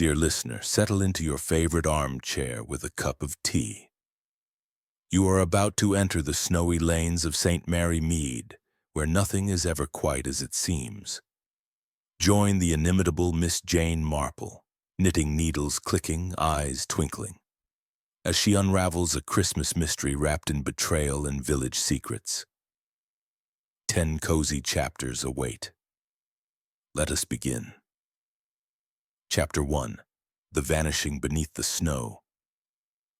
Dear listener, settle into your favorite armchair with a cup of tea. You are about to enter the snowy lanes of St. Mary Mead, where nothing is ever quite as it seems. Join the inimitable Miss Jane Marple, knitting needles clicking, eyes twinkling, as she unravels a Christmas mystery wrapped in betrayal and village secrets. 10 cozy chapters await. Let us begin. Chapter 1. The Vanishing Beneath the Snow.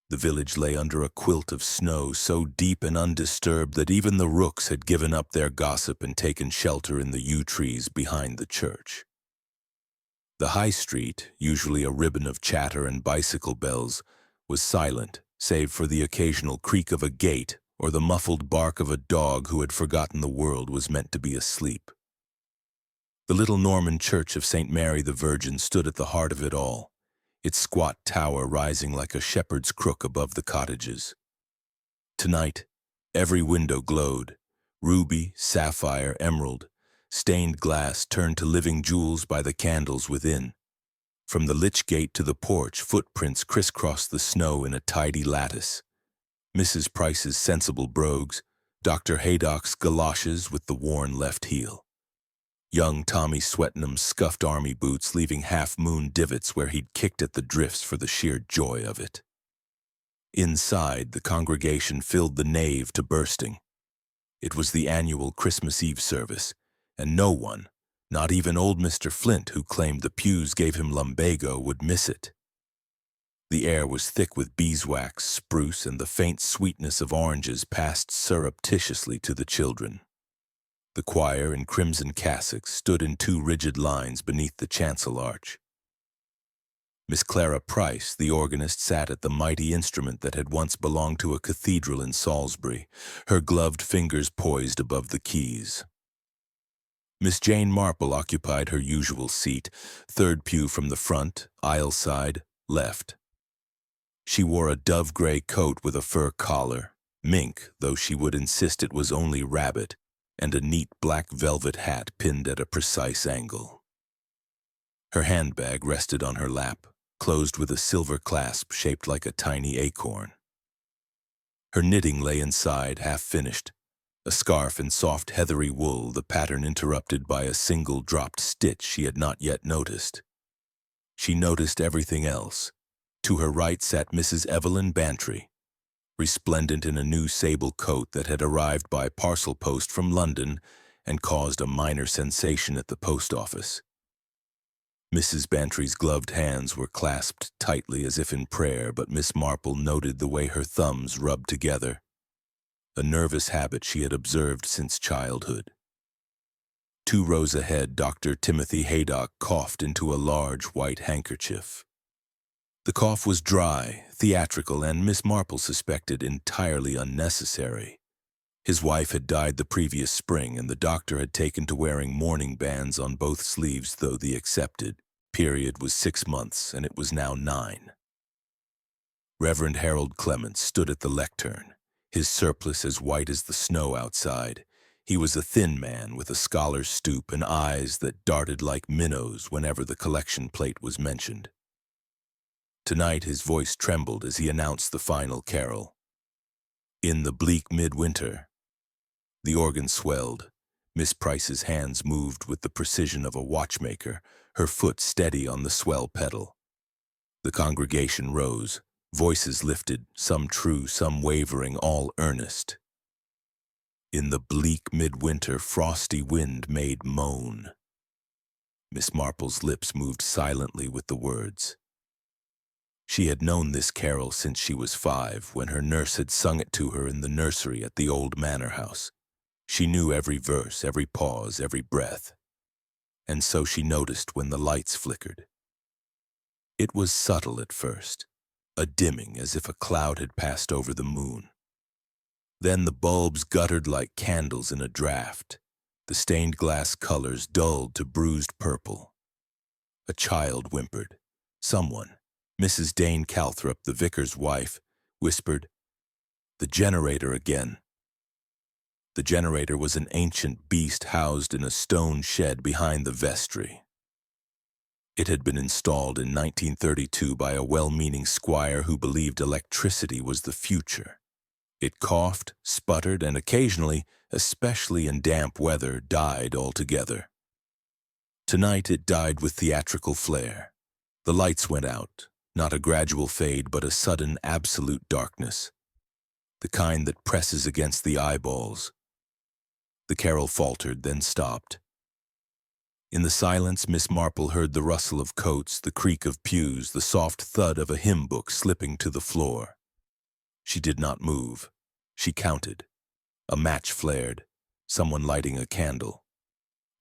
The village lay under a quilt of snow so deep and undisturbed that even the rooks had given up their gossip and taken shelter in the yew trees behind the church. The high street, usually a ribbon of chatter and bicycle bells, was silent, save for the occasional creak of a gate or the muffled bark of a dog who had forgotten the world was meant to be asleep. The little Norman church of St. Mary the Virgin stood at the heart of it all, its squat tower rising like a shepherd's crook above the cottages. Tonight, every window glowed, ruby, sapphire, emerald, stained glass turned to living jewels by the candles within. From the lich gate to the porch, footprints crisscrossed the snow in a tidy lattice. Mrs. Price's sensible brogues, Dr. Haydock's galoshes with the worn left heel. Young Tommy Swetnam's scuffed army boots leaving half-moon divots where he'd kicked at the drifts for the sheer joy of it. Inside, the congregation filled the nave to bursting. It was the annual Christmas Eve service, and no one, not even old Mr. Flint, who claimed the pews gave him lumbago, would miss it. The air was thick with beeswax, spruce, and the faint sweetness of oranges passed surreptitiously to the children. The choir in crimson cassocks stood in 2 rigid lines beneath the chancel arch. Miss Clara Price, the organist, sat at the mighty instrument that had once belonged to a cathedral in Salisbury, her gloved fingers poised above the keys. Miss Jane Marple occupied her usual seat, 3rd pew from the front, aisle side, left. She wore a dove-gray coat with a fur collar, mink, though she would insist it was only rabbit, and a neat black velvet hat pinned at a precise angle. Her handbag rested on her lap, closed with a silver clasp shaped like a tiny acorn. Her knitting lay inside, half-finished, a scarf in soft heathery wool, the pattern interrupted by a single dropped stitch she had not yet noticed. She noticed everything else. To her right sat Mrs. Evelyn Bantry, resplendent in a new sable coat that had arrived by parcel post from London and caused a minor sensation at the post office. Mrs. Bantry's gloved hands were clasped tightly as if in prayer, but Miss Marple noted the way her thumbs rubbed together, a nervous habit she had observed since childhood. 2 rows ahead, Dr. Timothy Haydock coughed into a large white handkerchief. The cough was dry, theatrical, and Miss Marple suspected entirely unnecessary. His wife had died the previous spring, and the doctor had taken to wearing mourning bands on both sleeves, though the accepted period was 6 months, and it was now 9. Reverend Harold Clements stood at the lectern, his surplice as white as the snow outside. He was a thin man with a scholar's stoop and eyes that darted like minnows whenever the collection plate was mentioned. Tonight his voice trembled as he announced the final carol. In the bleak midwinter. The organ swelled. Miss Price's hands moved with the precision of a watchmaker, her foot steady on the swell pedal. The congregation rose, voices lifted, some true, some wavering, all earnest. In the bleak midwinter, frosty wind made moan. Miss Marple's lips moved silently with the words. She had known this carol since she was 5, when her nurse had sung it to her in the nursery at the old manor house. She knew every verse, every pause, every breath. And so she noticed when the lights flickered. It was subtle at first, a dimming as if a cloud had passed over the moon. Then the bulbs guttered like candles in a draught, the stained glass colors dulled to bruised purple. A child whimpered. Someone, Mrs. Dane Calthrop, the vicar's wife, whispered, "The generator again." The generator was an ancient beast housed in a stone shed behind the vestry. It had been installed in 1932 by a well-meaning squire who believed electricity was the future. It coughed, sputtered, and occasionally, especially in damp weather, died altogether. Tonight it died with theatrical flair. The lights went out, not a gradual fade but a sudden absolute darkness, the kind that presses against the eyeballs. The carol faltered, then stopped. In the silence, Miss Marple heard the rustle of coats, the creak of pews, the soft thud of a hymn book slipping to the floor. She did not move. She counted. A match flared, someone lighting a candle.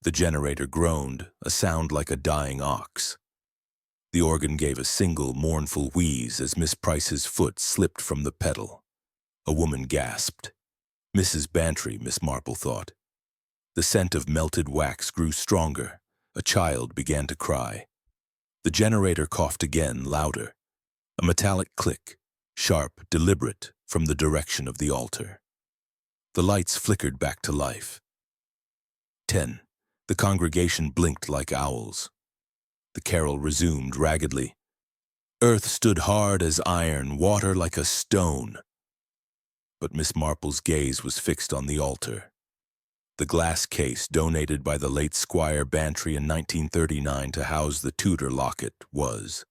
The generator groaned, a sound like a dying ox. The organ gave a single mournful wheeze as Miss Price's foot slipped from the pedal. A woman gasped. Mrs. Bantry, Miss Marple thought. The scent of melted wax grew stronger. A child began to cry. The generator coughed again, louder. A metallic click, sharp, deliberate, from the direction of the altar. The lights flickered back to life. 10. The congregation blinked like owls. The carol resumed raggedly. Earth stood hard as iron, water like a stone. But Miss Marple's gaze was fixed on the altar. The glass case donated by the late Squire Bantry in 1939 to house the Tudor locket was.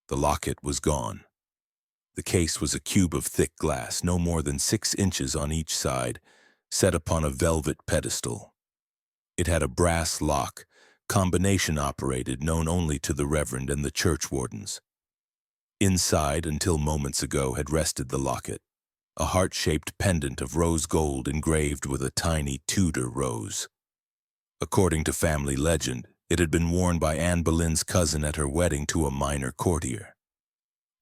The locket was gone. The case was a cube of thick glass, no more than 6 inches on each side, set upon a velvet pedestal. It had a brass lock, combination operated, known only to the Reverend and the churchwardens. Inside, until moments ago, had rested the locket, a heart-shaped pendant of rose gold engraved with a tiny Tudor rose. According to family legend, it had been worn by Anne Boleyn's cousin at her wedding to a minor courtier.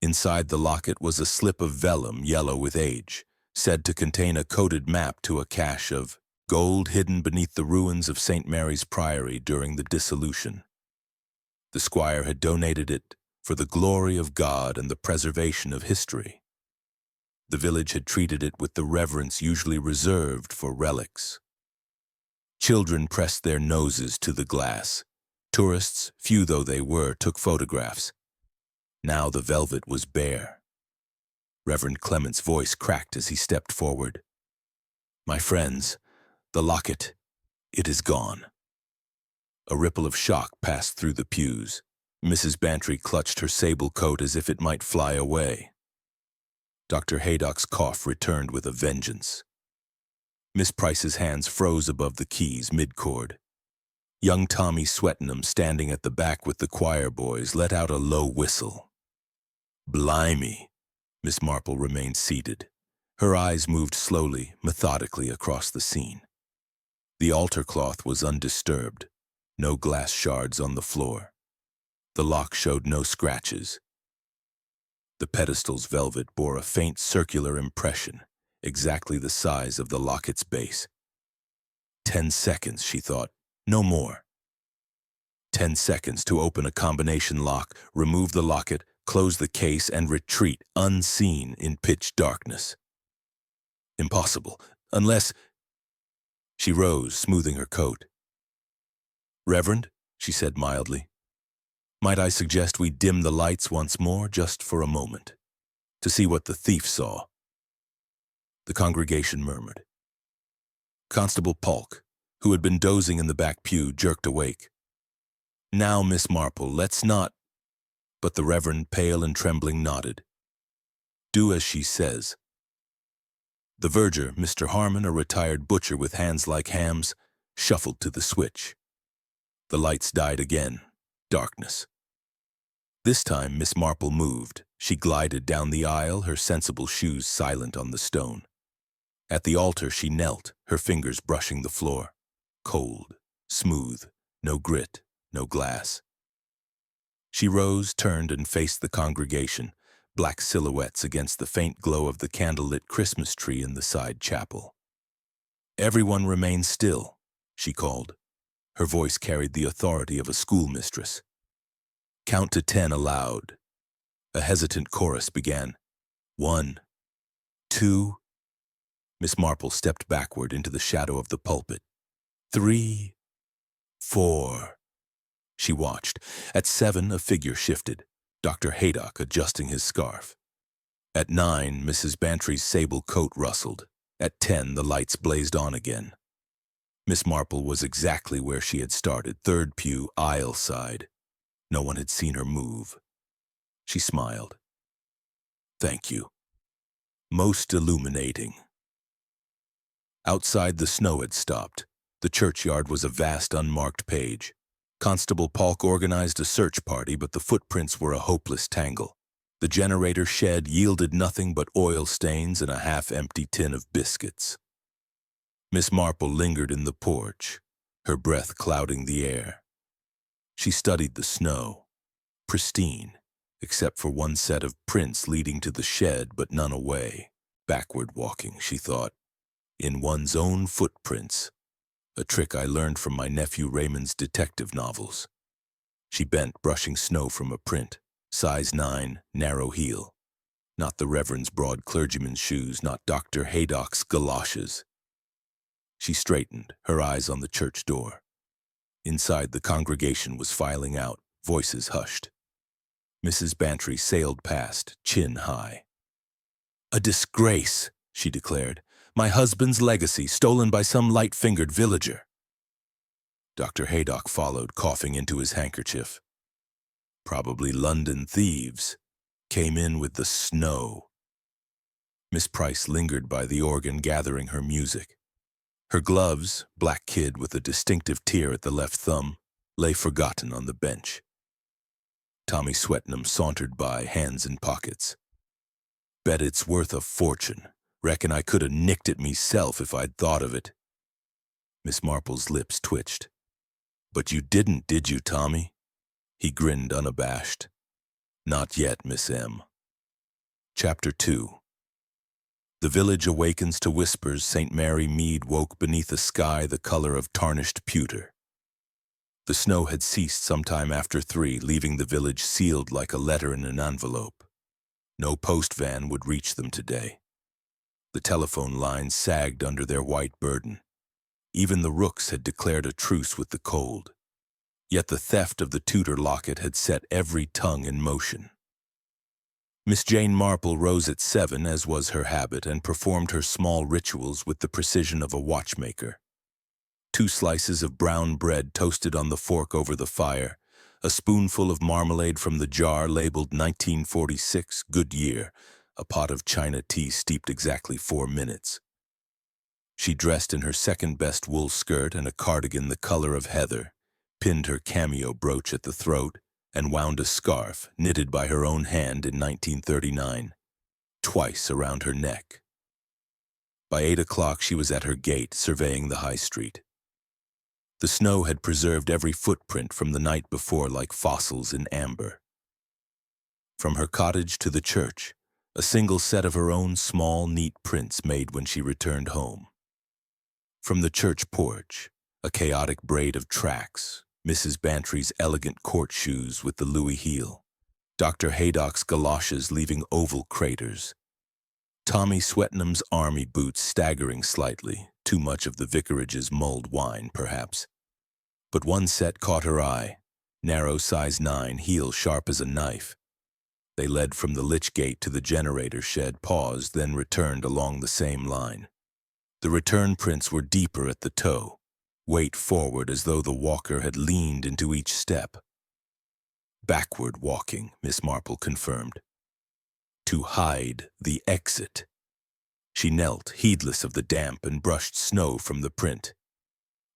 Inside the locket was a slip of vellum yellow with age, said to contain a coded map to a cache of gold hidden beneath the ruins of St. Mary's Priory during the dissolution. The squire had donated it for the glory of God and the preservation of history. The village had treated it with the reverence usually reserved for relics. Children pressed their noses to the glass. Tourists, few though they were, took photographs. Now the velvet was bare. Reverend Clement's voice cracked as he stepped forward. My friends, the locket, it is gone. A ripple of shock passed through the pews. Mrs. Bantry clutched her sable coat as if it might fly away. Dr. Haydock's cough returned with a vengeance. Miss Price's hands froze above the keys mid-chord. Young Tommy Swettenham, standing at the back with the choir boys, let out a low whistle. Blimey! Miss Marple remained seated. Her eyes moved slowly, methodically across the scene. The altar cloth was undisturbed, no glass shards on the floor. The lock showed no scratches. The pedestal's velvet bore a faint circular impression, exactly the size of the locket's base. 10 seconds, she thought, no more. 10 seconds to open a combination lock, remove the locket, close the case, and retreat unseen in pitch darkness. Impossible, unless... She rose, smoothing her coat. Reverend, she said mildly, might I suggest we dim the lights once more, just for a moment, to see what the thief saw? The congregation murmured. Constable Polk, who had been dozing in the back pew, jerked awake. Now, Miss Marple, let's not... But the Reverend, pale and trembling, nodded. Do as she says. The verger, Mr. Harmon, a retired butcher with hands like hams, shuffled to the switch. The lights died again. Darkness. This time Miss Marple moved. She glided down the aisle, her sensible shoes silent on the stone. At the altar she knelt, her fingers brushing the floor. Cold, smooth, no grit, no glass. She rose, turned, and faced the congregation, black silhouettes against the faint glow of the candlelit Christmas tree in the side chapel. Everyone remain still, she called. Her voice carried the authority of a schoolmistress. Count to 10 aloud. A hesitant chorus began. 1, 2. Miss Marple stepped backward into the shadow of the pulpit. 3, 4. She watched. At 7, a figure shifted, Dr. Haydock adjusting his scarf. At 9, Mrs. Bantry's sable coat rustled. At 10, the lights blazed on again. Miss Marple was exactly where she had started, third pew, aisle side. No one had seen her move. She smiled. Thank you. Most illuminating. Outside, the snow had stopped. The churchyard was a vast unmarked page. Constable Polk organized a search party, but the footprints were a hopeless tangle. The generator shed yielded nothing but oil stains and a half-empty tin of biscuits. Miss Marple lingered in the porch, her breath clouding the air. She studied the snow, pristine, except for one set of prints leading to the shed but none away. Backward walking, she thought, in one's own footprints, a trick I learned from my nephew Raymond's detective novels. She bent, brushing snow from a print, size 9, narrow heel. Not the Reverend's broad clergyman's shoes, not Dr. Haydock's galoshes. She straightened, her eyes on the church door. Inside, the congregation was filing out, voices hushed. Mrs. Bantry sailed past, chin high. A disgrace, she declared. My husband's legacy, stolen by some light-fingered villager. Dr. Haydock followed, coughing into his handkerchief. Probably London thieves. Came in with the snow. Miss Price lingered by the organ, gathering her music. Her gloves, black kid with a distinctive tear at the left thumb, lay forgotten on the bench. Tommy Swetnam sauntered by, hands in pockets. Bet it's worth a fortune. Reckon I could have nicked it meself if I'd thought of it. Miss Marple's lips twitched. But you didn't, did you, Tommy? He grinned unabashed. Not yet, Miss M. Chapter 2. The village awakens to whispers. St. Mary Mead woke beneath a sky the color of tarnished pewter. The snow had ceased sometime after 3, leaving the village sealed like a letter in an envelope. No post van would reach them today. The telephone lines sagged under their white burden. Even the rooks had declared a truce with the cold. Yet the theft of the Tudor locket had set every tongue in motion. Miss Jane Marple rose at 7, as was her habit, and performed her small rituals with the precision of a watchmaker. 2 slices of brown bread toasted on the fork over the fire, a spoonful of marmalade from the jar labeled 1946, good year, a pot of China tea steeped exactly 4 minutes. She dressed in her second-best wool skirt and a cardigan the color of heather, pinned her cameo brooch at the throat, and wound a scarf, knitted by her own hand in 1939, twice around her neck. By 8 o'clock she was at her gate, surveying the high street. The snow had preserved every footprint from the night before like fossils in amber. From her cottage to the church, a single set of her own small, neat prints made when she returned home. From the church porch, a chaotic braid of tracks, Mrs. Bantry's elegant court shoes with the Louis heel, Dr. Haydock's galoshes leaving oval craters, Tommy Swetnam's army boots staggering slightly, too much of the vicarage's mulled wine, perhaps. But one set caught her eye, narrow size 9, heel sharp as a knife. They led from the lich gate to the generator shed, paused, then returned along the same line. The return prints were deeper at the toe, weight forward as though the walker had leaned into each step. Backward walking, Miss Marple confirmed. To hide the exit. She knelt, heedless of the damp, and brushed snow from the print.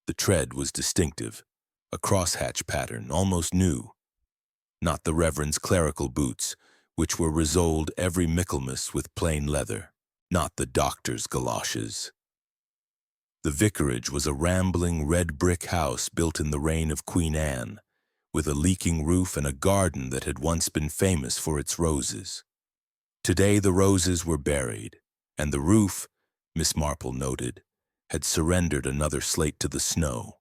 The tread was distinctive, a crosshatch pattern, almost new. Not the Reverend's clerical boots, which were resoled every Michaelmas with plain leather, not the doctor's galoshes. The vicarage was a rambling red brick house built in the reign of Queen Anne, with a leaking roof and a garden that had once been famous for its roses. Today the roses were buried, and the roof, Miss Marple noted, had surrendered another slate to the snow.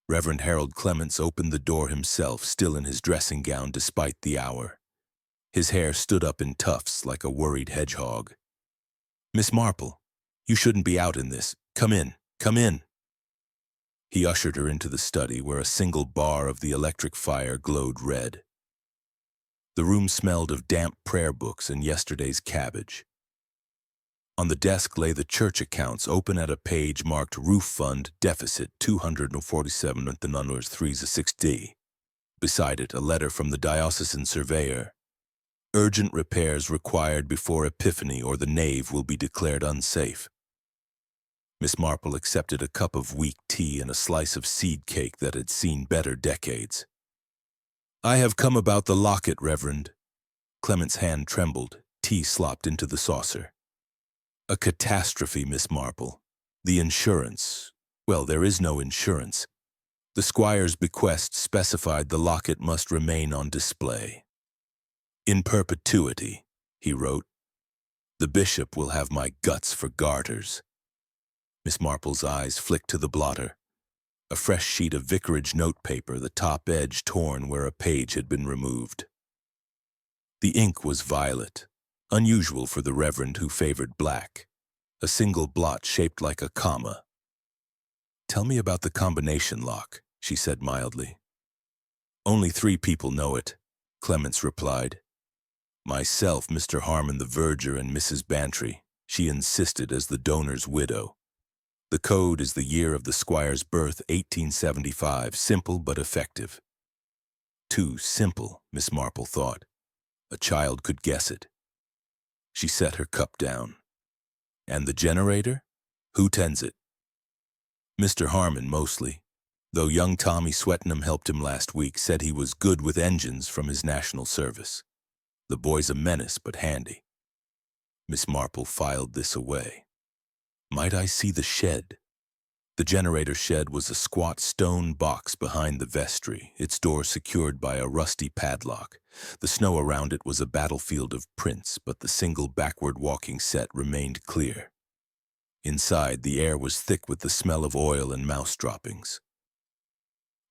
Reverend Harold Clements opened the door himself, still in his dressing gown despite the hour. His hair stood up in tufts like a worried hedgehog. Miss Marple, you shouldn't be out in this. Come in, come in. He ushered her into the study where a single bar of the electric fire glowed red. The room smelled of damp prayer books and yesterday's cabbage. On the desk lay the church accounts open at a page marked Roof Fund Deficit 247 and the numbers 3-6D. Beside it, a letter from the diocesan surveyor. Urgent repairs required before Epiphany or the nave will be declared unsafe. Miss Marple accepted a cup of weak tea and a slice of seed cake that had seen better decades. "I have come about the locket, Reverend." Clement's hand trembled. Tea slopped into the saucer. "A catastrophe, Miss Marple. The insurance. Well, there is no insurance. The squire's bequest specified the locket must remain on display. In perpetuity," he wrote. "The bishop will have my guts for garters." Miss Marple's eyes flicked to the blotter. A fresh sheet of vicarage notepaper, the top edge torn where a page had been removed. The ink was violet, unusual for the Reverend who favored black. A single blot shaped like a comma. "Tell me about the combination lock," she said mildly. "Only 3 people know it," Clements replied. "Myself, Mr. Harmon the verger, and Mrs. Bantry," she insisted as the donor's widow. "The code is the year of the squire's birth, 1875, simple but effective." Too simple, Miss Marple thought. A child could guess it. She set her cup down. "And the generator? Who tends it?" "Mr. Harmon, mostly, though young Tommy Swettenham helped him last week, said he was good with engines from his national service. The boy's a menace, but handy." Miss Marple filed this away. "Might I see the shed?" The generator shed was a squat stone box behind the vestry, its door secured by a rusty padlock. The snow around it was a battlefield of prints, but the single backward walking set remained clear. Inside, the air was thick with the smell of oil and mouse droppings.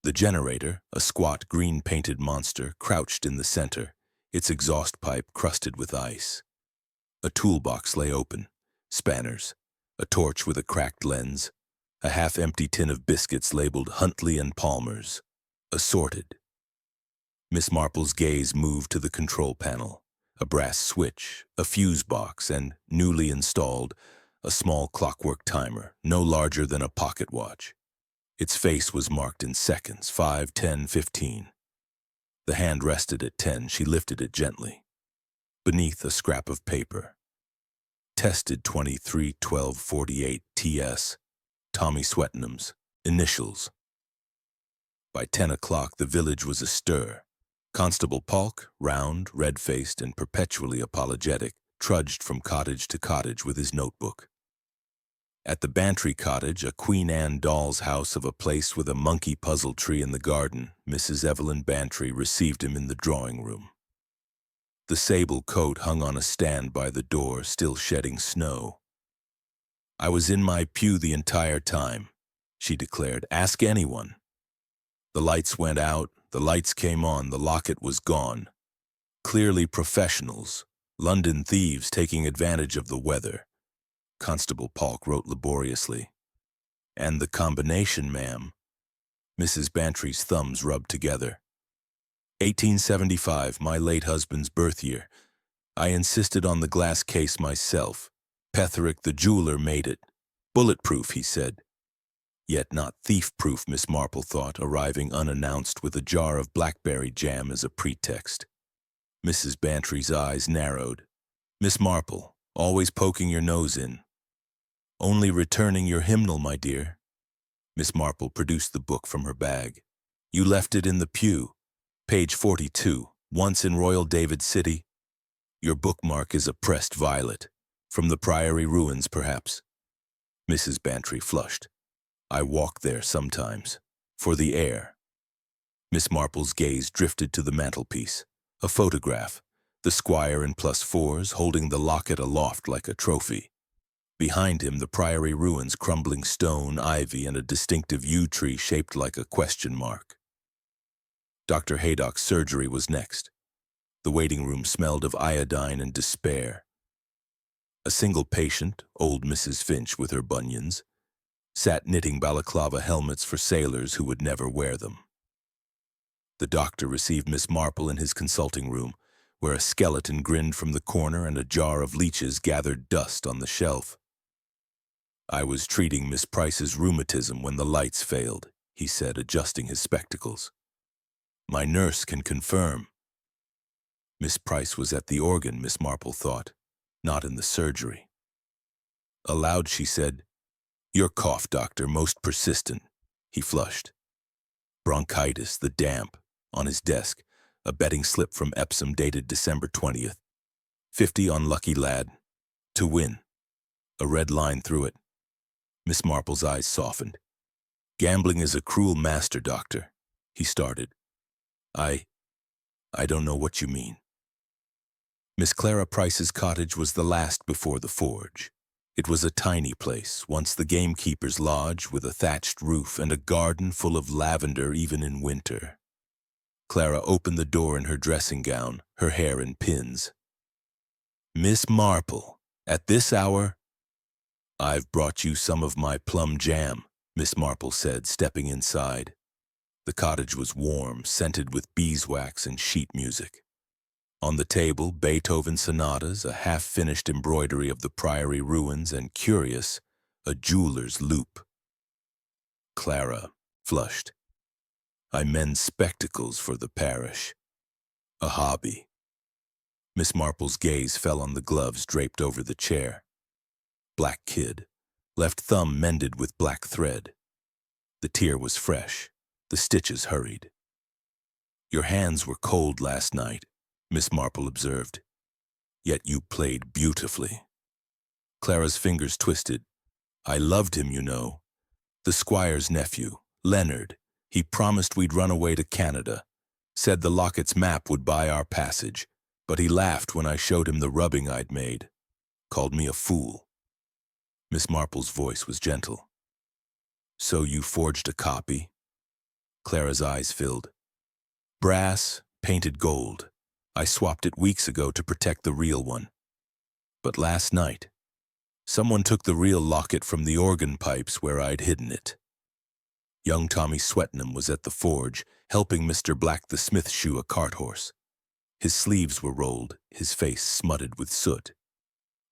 The generator, a squat green-painted monster, crouched in the center, its exhaust pipe crusted with ice. A toolbox lay open, spanners, a torch with a cracked lens, a half-empty tin of biscuits labeled Huntley and Palmer's, assorted. Miss Marple's gaze moved to the control panel, a brass switch, a fuse box, and, newly installed, a small clockwork timer, no larger than a pocket watch. Its face was marked in seconds, 5, 10, 15. The hand rested at 10. She lifted it gently. Beneath, a scrap of paper. Tested 23-12-48 TS. Tommy Swettenham's initials. By 10 o'clock, the village was astir. Constable Polk, round, red-faced, and perpetually apologetic, trudged from cottage to cottage with his notebook. At the Bantry cottage, a Queen Anne doll's house of a place with a monkey puzzle tree in the garden, Mrs. Evelyn Bantry received him in the drawing room. The sable coat hung on a stand by the door, still shedding snow. "I was in my pew the entire time," she declared. "Ask anyone. The lights went out, the lights came on, the locket was gone. Clearly professionals, London thieves taking advantage of the weather." Constable Polk wrote laboriously. "And the combination, ma'am." Mrs. Bantry's thumbs rubbed together. 1875, my late husband's birth year. I insisted on the glass case myself. Petherick the jeweler made it. Bulletproof, he said. Yet not thief-proof, Miss Marple thought, arriving unannounced with a jar of blackberry jam as a pretext. Mrs. Bantry's eyes narrowed. "Miss Marple, always poking your nose in." "Only returning your hymnal, my dear." Miss Marple produced the book from her bag. "You left it in the pew. Page 42, once in Royal David City. Your bookmark is a pressed violet. From the Priory ruins, perhaps." Mrs. Bantry flushed. "I walk there sometimes. For the air." Miss Marple's gaze drifted to the mantelpiece. A photograph. The squire in +4s, holding the locket aloft like a trophy. Behind him, the Priory ruins, crumbling stone, ivy, and a distinctive yew tree shaped like a question mark. Dr. Haydock's surgery was next. The waiting room smelled of iodine and despair. A single patient, old Mrs. Finch with her bunions. sat knitting balaclava helmets for sailors who would never wear them. The doctor received Miss Marple in his consulting room, where a skeleton grinned from the corner and a jar of leeches gathered dust on the shelf. "I was treating Miss Price's rheumatism when the lights failed," he said, adjusting his spectacles. "My nurse can confirm." Miss Price was at the organ, Miss Marple thought, not in the surgery. Aloud she said, "Your cough, doctor, most persistent." He flushed. "Bronchitis, the damp." On his desk, a betting slip from Epsom dated December 20th. 50 on lucky lad. To win. A red line through it. Miss Marple's eyes softened. "Gambling is a cruel master, doctor," he started. I don't know what you mean." Miss Clara Price's cottage was the last before the forge. It was a tiny place, once the gamekeeper's lodge, with a thatched roof and a garden full of lavender even in winter. Clara opened the door in her dressing gown, her hair in pins. "Miss Marple, at this hour?" "I've brought you some of my plum jam," Miss Marple said, stepping inside. The cottage was warm, scented with beeswax and sheet music. On the table, Beethoven sonatas, a half-finished embroidery of the Priory ruins, and curious, a jeweler's loop. Clara flushed. "I mend spectacles for the parish. A hobby." Miss Marple's gaze fell on the gloves draped over the chair. Black kid, left thumb mended with black thread. The tear was fresh, the stitches hurried. "Your hands were cold last night," Miss Marple observed. "Yet you played beautifully." Clara's fingers twisted. "I loved him, you know. The squire's nephew, Leonard. He promised we'd run away to Canada. Said the Locket's map would buy our passage, but he laughed when I showed him the rubbing I'd made. Called me a fool." Miss Marple's voice was gentle. "So you forged a copy?" Clara's eyes filled. "Brass, painted gold. I swapped it weeks ago to protect the real one. But last night, someone took the real locket from the organ pipes where I'd hidden it." Young Tommy Swetnam was at the forge, helping Mr. Black the smith shoe a cart horse. His sleeves were rolled, his face smutted with soot.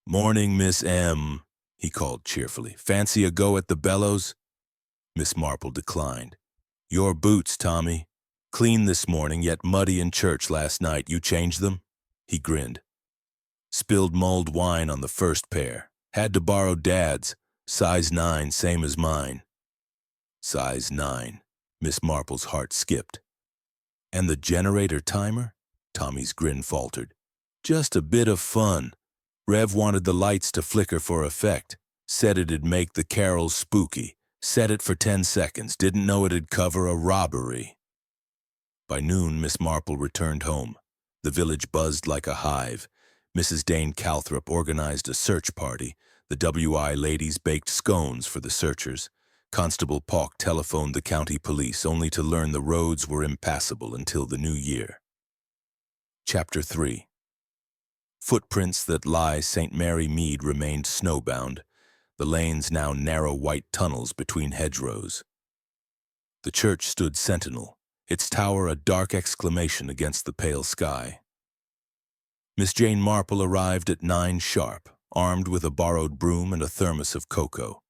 "Morning, Miss M," he called cheerfully. "Fancy a go at the bellows?" Miss Marple declined. "Your boots, Tommy. Clean this morning, yet muddy in church last night. You changed them?" He grinned. "Spilled mulled wine on the first pair. Had to borrow Dad's. Size 9, same as mine." Size 9. Miss Marple's heart skipped. "And the generator timer?" Tommy's grin faltered. "Just a bit of fun. Rev wanted the lights to flicker for effect. Said it'd make the carols spooky. Set it for 10 seconds. Didn't know it'd cover a robbery." By noon, Miss Marple returned home. The village buzzed like a hive. Mrs. Dane Calthrop organized a search party. The WI ladies baked scones for the searchers. Constable Pauk telephoned the county police, only to learn the roads were impassable until the new year. Chapter 3. Footprints that lie St. Mary Mead remained snowbound, the lanes now narrow white tunnels between hedgerows. The church stood sentinel, its tower a dark exclamation against the pale sky. Miss Jane Marple arrived at 9 sharp, armed with a borrowed broom and a thermos of cocoa.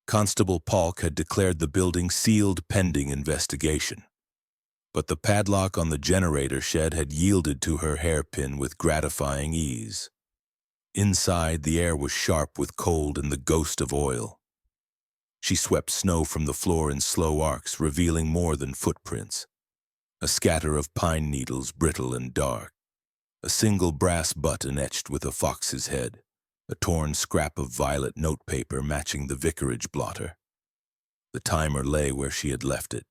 Constable Pauk had declared the building sealed pending investigation. But the padlock on the generator shed had yielded to her hairpin with gratifying ease. Inside, the air was sharp with cold and the ghost of oil. She swept snow from the floor in slow arcs, revealing more than footprints. A scatter of pine needles, brittle and dark. A single brass button etched with a fox's head. A torn scrap of violet notepaper matching the vicarage blotter. The timer lay where she had left it.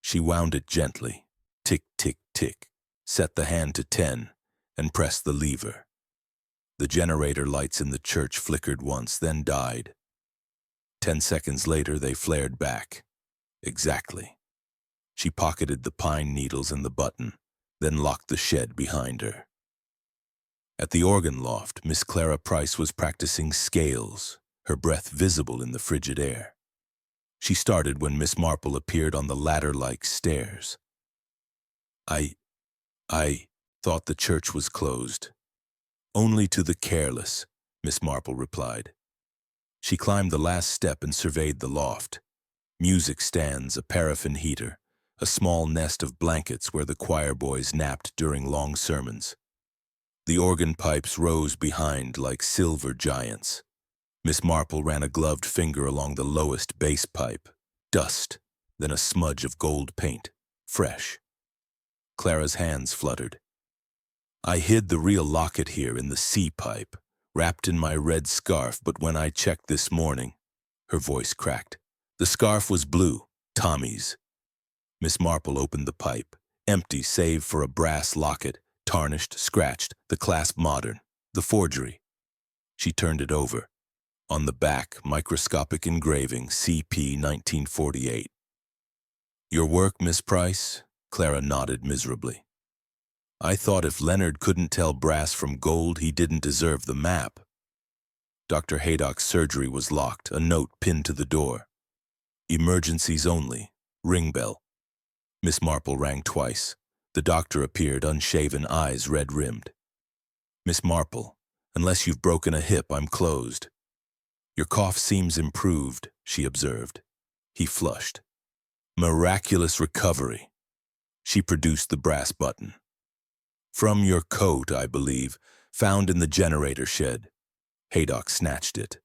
She wound it gently, tick, tick, tick, set the hand to 10, and pressed the lever. The generator lights in the church flickered once, then died. 10 seconds later, they flared back. Exactly. She pocketed the pine needles and the button, then locked the shed behind her. At the organ loft, Miss Clara Price was practicing scales, her breath visible in the frigid air. She started when Miss Marple appeared on the ladder-like stairs. I thought the church was closed. Only to the careless, Miss Marple replied. She climbed the last step and surveyed the loft. Music stands, a paraffin heater, a small nest of blankets where the choir boys napped during long sermons. The organ pipes rose behind like silver giants. Miss Marple ran a gloved finger along the lowest bass pipe. Dust, then a smudge of gold paint, fresh. Clara's hands fluttered. I hid the real locket here in the C-pipe, wrapped in my red scarf, but when I checked this morning, her voice cracked. The scarf was blue, Tommy's. Miss Marple opened the pipe, empty save for a brass locket, tarnished, scratched, the clasp modern, the forgery. She turned it over. On the back, microscopic engraving, CP 1948. Your work, Miss Price? Clara nodded miserably. I thought if Leonard couldn't tell brass from gold, he didn't deserve the map. Dr. Haydock's surgery was locked, a note pinned to the door. Emergencies only. Ring bell. Miss Marple rang twice. The doctor appeared, unshaven, eyes red-rimmed. Miss Marple, unless you've broken a hip, I'm closed. Your cough seems improved, she observed. He flushed. Miraculous recovery. She produced the brass button. From your coat, I believe, found in the generator shed. Haydock snatched it.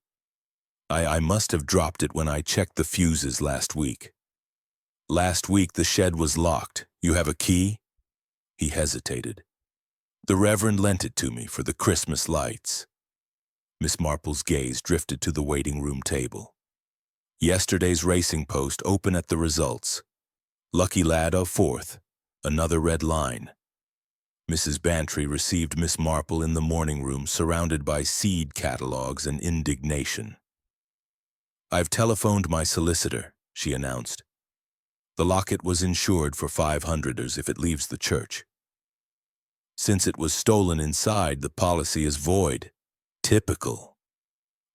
I must have dropped it when I checked the fuses last week. Last week the shed was locked. You have a key? He hesitated. The Reverend lent it to me for the Christmas lights. Miss Marple's gaze drifted to the waiting room table. Yesterday's racing post open at the results. Lucky lad of fourth. Another red line. Mrs. Bantry received Miss Marple in the morning room, surrounded by seed catalogs and indignation. I've telephoned my solicitor, she announced. The locket was insured for $500 if it leaves the church. Since it was stolen inside, the policy is void. Typical.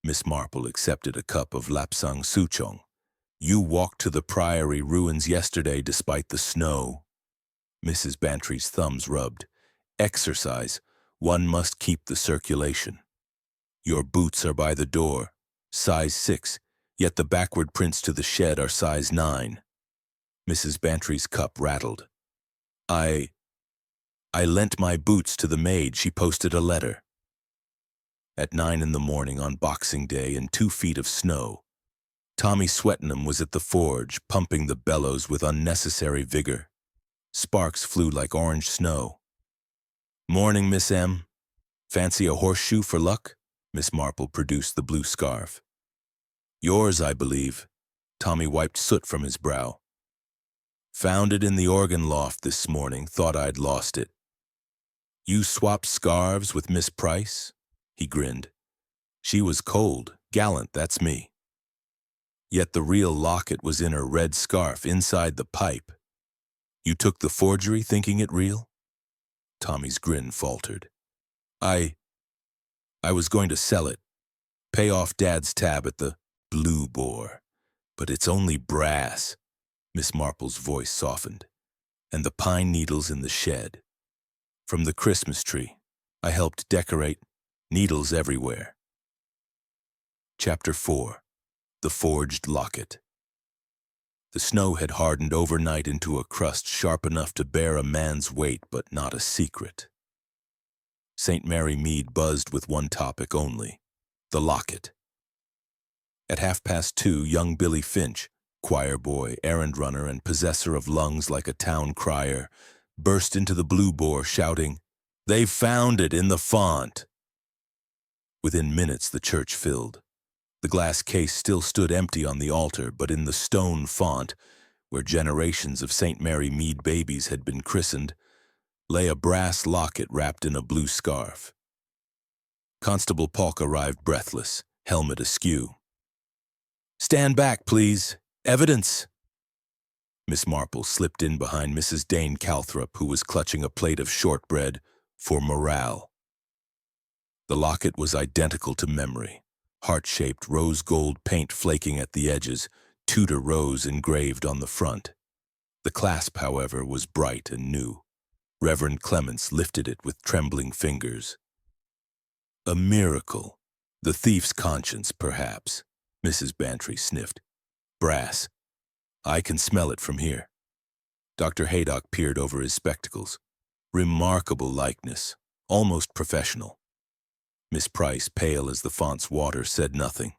Miss Marple accepted a cup of lapsang souchong. You walked to the priory ruins yesterday despite the snow. Mrs. Bantry's thumbs rubbed. Exercise. One must keep the circulation. Your boots are by the door, size 6, yet the backward prints to the shed are size 9. Mrs. Bantry's cup rattled. I lent my boots to the maid. She posted a letter. At 9 in the morning on Boxing Day in 2 feet of snow, Tommy Swettenham was at the forge, pumping the bellows with unnecessary vigor. Sparks flew like orange snow. Morning, Miss M. Fancy a horseshoe for luck? Miss Marple produced the blue scarf. Yours, I believe. Tommy wiped soot from his brow. Found it in the organ loft this morning, thought I'd lost it. You swapped scarves with Miss Price? He grinned. She was cold, gallant, that's me. Yet the real locket was in her red scarf inside the pipe. You took the forgery thinking it real? Tommy's grin faltered. I was going to sell it, pay off Dad's tab at the Blue Boar. But it's only brass. Miss Marple's voice softened. And the pine needles in the shed. From the Christmas tree, I helped decorate, needles everywhere. Chapter 4. The Forged Locket. The snow had hardened overnight into a crust sharp enough to bear a man's weight, but not a secret. St. Mary Mead buzzed with one topic only, the locket. At 2:30, young Billy Finch, choir boy, errand runner, and possessor of lungs like a town crier, burst into the Blue Boar shouting, "They've found it in the font!" Within minutes the church filled. The glass case still stood empty on the altar, but in the stone font, where generations of St. Mary Mead babies had been christened, lay a brass locket wrapped in a blue scarf. Constable Polk arrived breathless, helmet askew. "Stand back, please. Evidence!" Miss Marple slipped in behind Mrs. Dane Calthrop, who was clutching a plate of shortbread for morale. The locket was identical to memory. heart-shaped rose gold paint flaking at the edges, Tudor rose engraved on the front. The clasp, however, was bright and new. Reverend Clements lifted it with trembling fingers. A miracle. The thief's conscience, perhaps, Mrs. Bantry sniffed. Brass. I can smell it from here. Dr. Haydock peered over his spectacles. Remarkable likeness, almost professional. Miss Price, pale as the font's water, said nothing.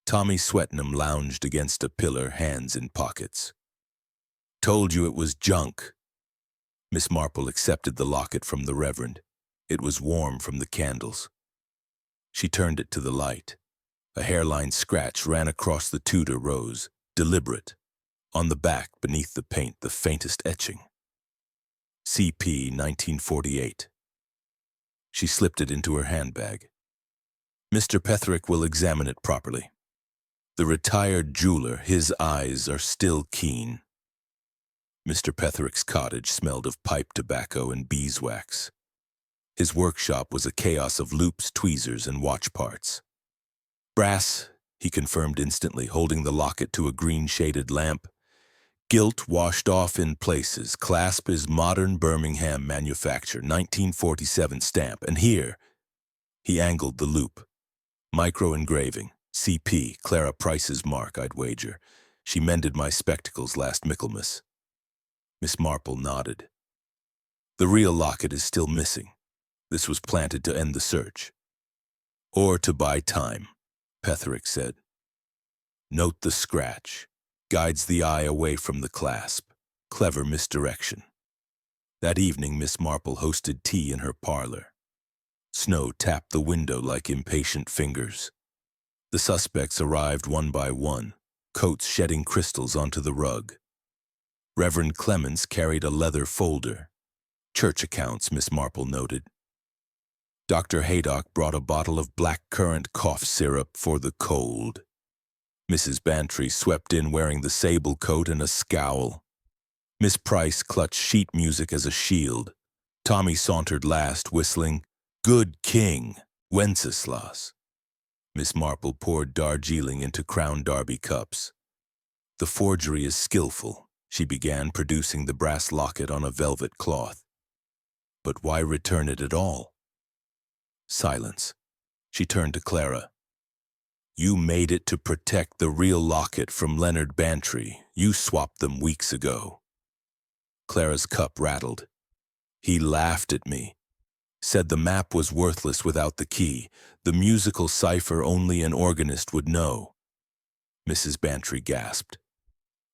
Tommy Swetnam lounged against a pillar, hands in pockets. Told you it was junk. Miss Marple accepted the locket from the Reverend. It was warm from the candles. She turned it to the light. A hairline scratch ran across the Tudor rose, deliberate. On the back, beneath the paint, the faintest etching. CP 1948. She slipped it into her handbag. Mr. Petherick will examine it properly. The retired jeweler, his eyes are still keen. Mr. Petherick's cottage smelled of pipe tobacco and beeswax. His workshop was a chaos of loops, tweezers, and watch parts. Brass, he confirmed instantly, holding the locket to a green-shaded lamp. Gilt washed off in places. Clasp is modern Birmingham manufacture, 1947 stamp. And here, he angled the loop. Micro-engraving. CP, Clara Price's mark, I'd wager. She mended my spectacles last Michaelmas. Miss Marple nodded. The real locket is still missing. This was planted to end the search. Or to buy time, Petherick said. Note the scratch. Guides the eye away from the clasp. Clever misdirection. That evening, Miss Marple hosted tea in her parlor. Snow tapped the window like impatient fingers. The suspects arrived one by one, coats shedding crystals onto the rug. Reverend Clements carried a leather folder. Church accounts, Miss Marple noted. Dr. Haydock brought a bottle of black-currant cough syrup for the cold. Mrs. Bantry swept in wearing the sable coat and a scowl. Miss Price clutched sheet music as a shield. Tommy sauntered last, whistling, Good King, Wenceslas. Miss Marple poured Darjeeling into Crown Derby cups. The forgery is skillful, she began, producing the brass locket on a velvet cloth. But why return it at all? Silence. She turned to Clara. You made it to protect the real locket from Leonard Bantry. You swapped them weeks ago. Clara's cup rattled. He laughed at me. Said the map was worthless without the key. The musical cipher only an organist would know. Mrs. Bantry gasped.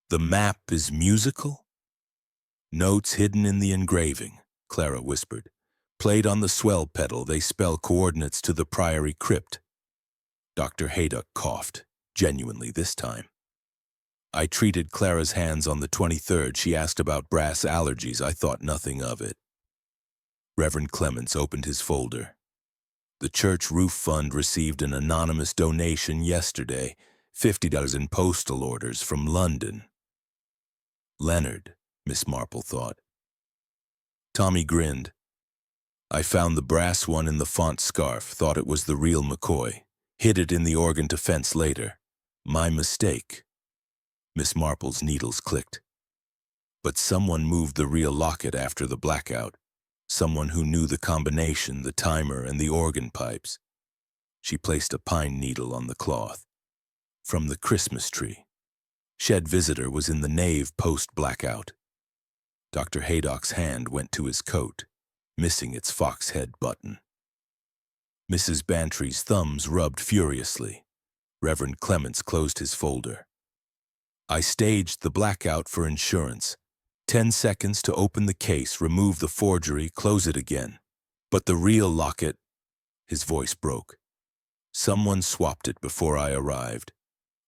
The map is musical? Notes hidden in the engraving, Clara whispered. Played on the swell pedal, they spell coordinates to the priory crypt. Dr. Haydock coughed, genuinely this time. I treated Clara's hands on the 23rd. She asked about brass allergies. I thought nothing of it. Reverend Clements opened his folder. The church roof fund received an anonymous donation yesterday, $50 in postal orders from London. Leonard, Miss Marple thought. Tommy grinned. I found the brass one in the font scarf, thought it was the real McCoy. Hid it in the organ to fence later. My mistake. Miss Marple's needles clicked. But someone moved the real locket after the blackout. Someone who knew the combination, the timer, and the organ pipes. She placed a pine needle on the cloth. From the Christmas tree. Shed visitor was in the nave post-blackout. Dr. Haydock's hand went to his coat, missing its fox head button. Mrs. Bantry's thumbs rubbed furiously. Reverend Clements closed his folder. I staged the blackout for insurance. 10 seconds to open the case, remove the forgery, close it again. But the real locket, his voice broke. Someone swapped it before I arrived.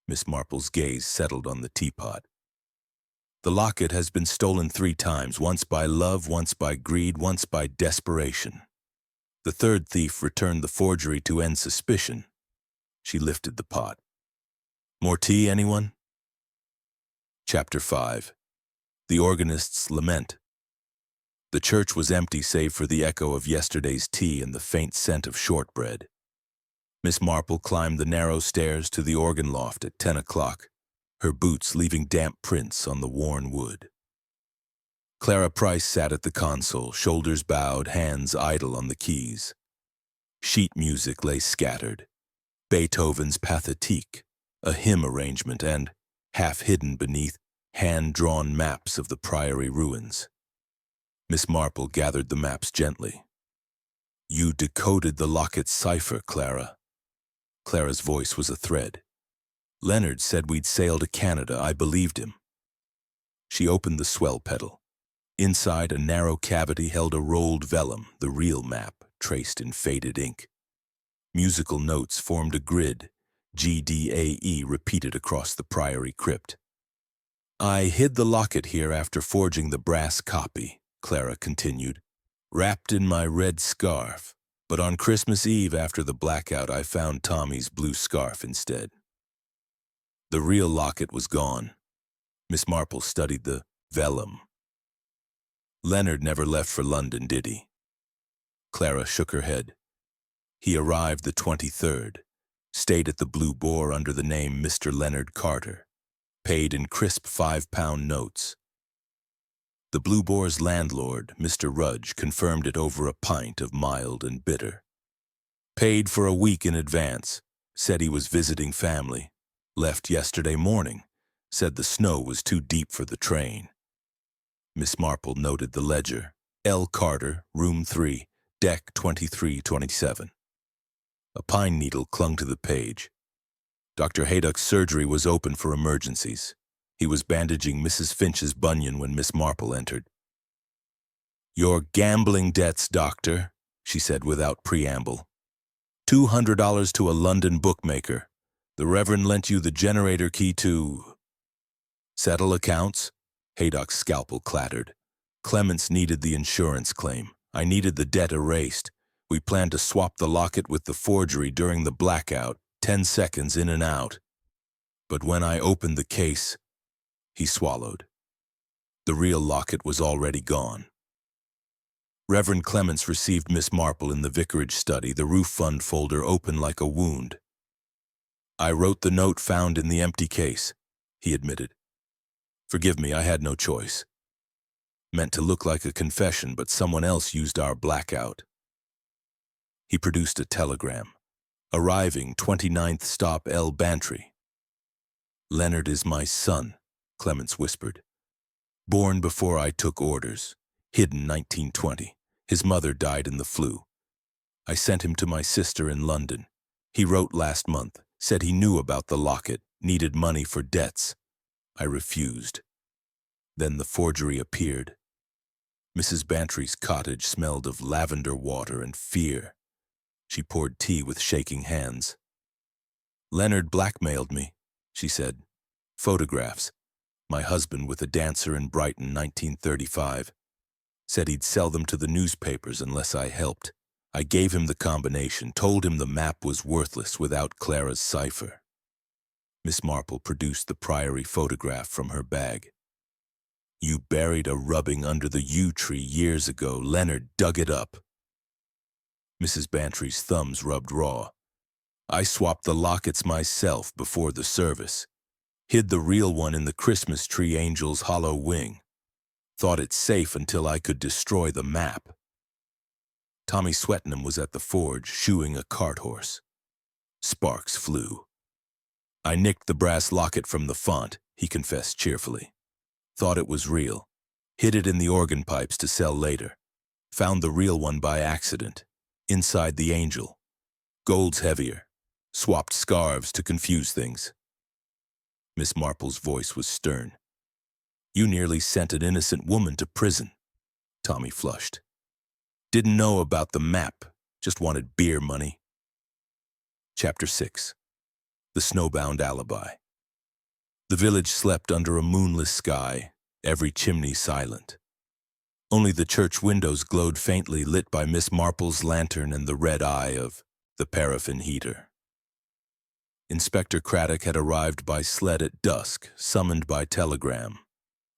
Miss Marple's gaze settled on the teapot. The locket has been stolen 3 times, once by love, once by greed, once by desperation. The third thief returned the forgery to end suspicion. She lifted the pot. More tea, anyone? Chapter 5. The Organist's Lament. The church was empty save for the echo of yesterday's tea and the faint scent of shortbread. Miss Marple climbed the narrow stairs to the organ loft at 10 o'clock, her boots leaving damp prints on the worn wood. Clara Price sat at the console, shoulders bowed, hands idle on the keys. Sheet music lay scattered, Beethoven's Pathétique, a hymn arrangement, and, half hidden beneath, hand-drawn maps of the priory ruins. Miss Marple gathered the maps gently. "You decoded the locket's cipher, Clara." Clara's voice was a thread. "Leonard said we'd sail to Canada. I believed him." She opened the swell pedal. Inside, a narrow cavity held a rolled vellum, the real map, traced in faded ink. Musical notes formed a grid, GDAE repeated across the priory crypt. "I hid the locket here after forging the brass copy," Clara continued, "wrapped in my red scarf, but on Christmas Eve after the blackout I found Tommy's blue scarf instead." The real locket was gone. Miss Marple studied the vellum. "Leonard never left for London, did he?" Clara shook her head. "He arrived the 23rd, stayed at the Blue Boar under the name Mr. Leonard Carter, paid in crisp £5 notes. The Blue Boar's landlord, Mr. Rudge, confirmed it over a pint of mild and bitter. Paid for a week in advance, said he was visiting family. Left yesterday morning, said the snow was too deep for the train." Miss Marple noted the ledger. "L. Carter, room 3, deck 2327. A pine needle clung to the page. Dr. Haydock's surgery was open for emergencies. He was bandaging Mrs. Finch's bunion when Miss Marple entered. "Your gambling debts, doctor," she said without preamble. $200 to a London bookmaker. The Reverend lent you the generator key to—" "Settle accounts?" Haydock's scalpel clattered. "Clements needed the insurance claim. I needed the debt erased. We planned to swap the locket with the forgery during the blackout, 10 seconds in and out. But when I opened the case," he swallowed. "The real locket was already gone." Reverend Clements received Miss Marple in the vicarage study, the roof fund folder open like a wound. "I wrote the note found in the empty case," he admitted. "Forgive me, I had no choice. Meant to look like a confession, but someone else used our blackout." He produced a telegram. "Arriving 29th stop L. Bantry." "Leonard is my son," Clements whispered. "Born before I took orders. Hidden 1920. His mother died in the flu. I sent him to my sister in London. He wrote last month, said he knew about the locket, needed money for debts. I refused. Then the forgery appeared. Mrs. Bantry's cottage smelled of lavender water and fear. She poured tea with shaking hands. "Leonard blackmailed me," she said. "Photographs. My husband with a dancer in Brighton, 1935. Said he'd sell them to the newspapers unless I helped. I gave him the combination, told him the map was worthless without Clara's cipher." Miss Marple produced the priory photograph from her bag. "You buried a rubbing under the yew tree years ago. Leonard dug it up." Mrs. Bantry's thumbs rubbed raw. "I swapped the lockets myself before the service. Hid the real one in the Christmas tree angel's hollow wing. Thought it safe until I could destroy the map." Tommy Swettenham was at the forge, shoeing a cart horse. Sparks flew. "I nicked the brass locket from the font," he confessed cheerfully. "Thought it was real. Hid it in the organ pipes to sell later. Found the real one by accident. Inside the angel. Gold's heavier. Swapped scarves to confuse things." Miss Marple's voice was stern. "You nearly sent an innocent woman to prison." Tommy flushed. "Didn't know about the map. Just wanted beer money." Chapter 6. The Snowbound Alibi. The village slept under a moonless sky, every chimney silent. Only the church windows glowed faintly, lit by Miss Marple's lantern and the red eye of the paraffin heater. Inspector Craddock had arrived by sled at dusk, summoned by telegram.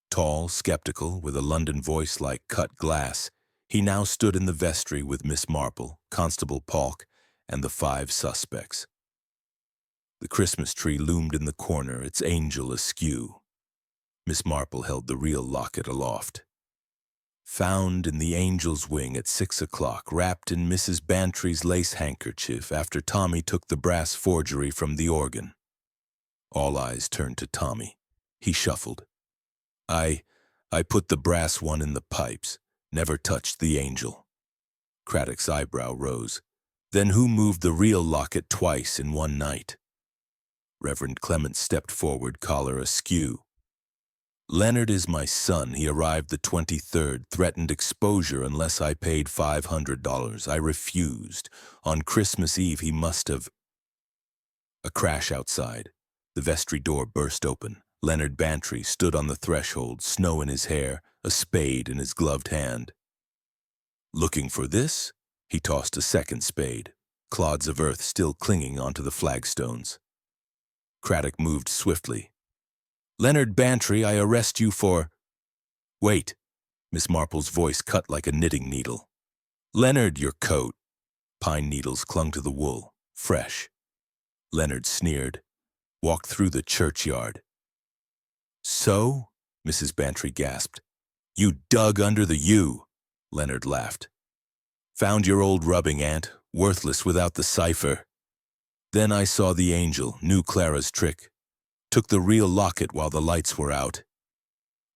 Tall, skeptical, with a London voice like cut glass, he now stood in the vestry with Miss Marple, Constable Polk, and the 5 suspects. The Christmas tree loomed in the corner, its angel askew. Miss Marple held the real locket aloft. Found in the angel's wing at 6 o'clock, wrapped in Mrs. Bantry's lace handkerchief after Tommy took the brass forgery from the organ. All eyes turned to Tommy. He shuffled. I put the brass one in the pipes, never touched the angel. Craddock's eyebrow rose. Then who moved the real locket twice in one night? Reverend Clements stepped forward, collar askew. Leonard is my son. He arrived the 23rd, threatened exposure unless I paid $500. I refused. On Christmas Eve, he must have... A crash outside. The vestry door burst open. Leonard Bantry stood on the threshold, snow in his hair, a spade in his gloved hand. Looking for this? He tossed a second spade, clods of earth still clinging onto the flagstones. Craddock moved swiftly. Leonard Bantry, I arrest you for... Wait. Miss Marple's voice cut like a knitting needle. Leonard, your coat. Pine needles clung to the wool, fresh. Leonard sneered, walked through the churchyard. So? Mrs. Bantry gasped. You dug under the yew. Leonard laughed. Found your old rubbing, Aunt, worthless without the cipher. Then I saw the angel, knew Clara's trick. Took the real locket while the lights were out.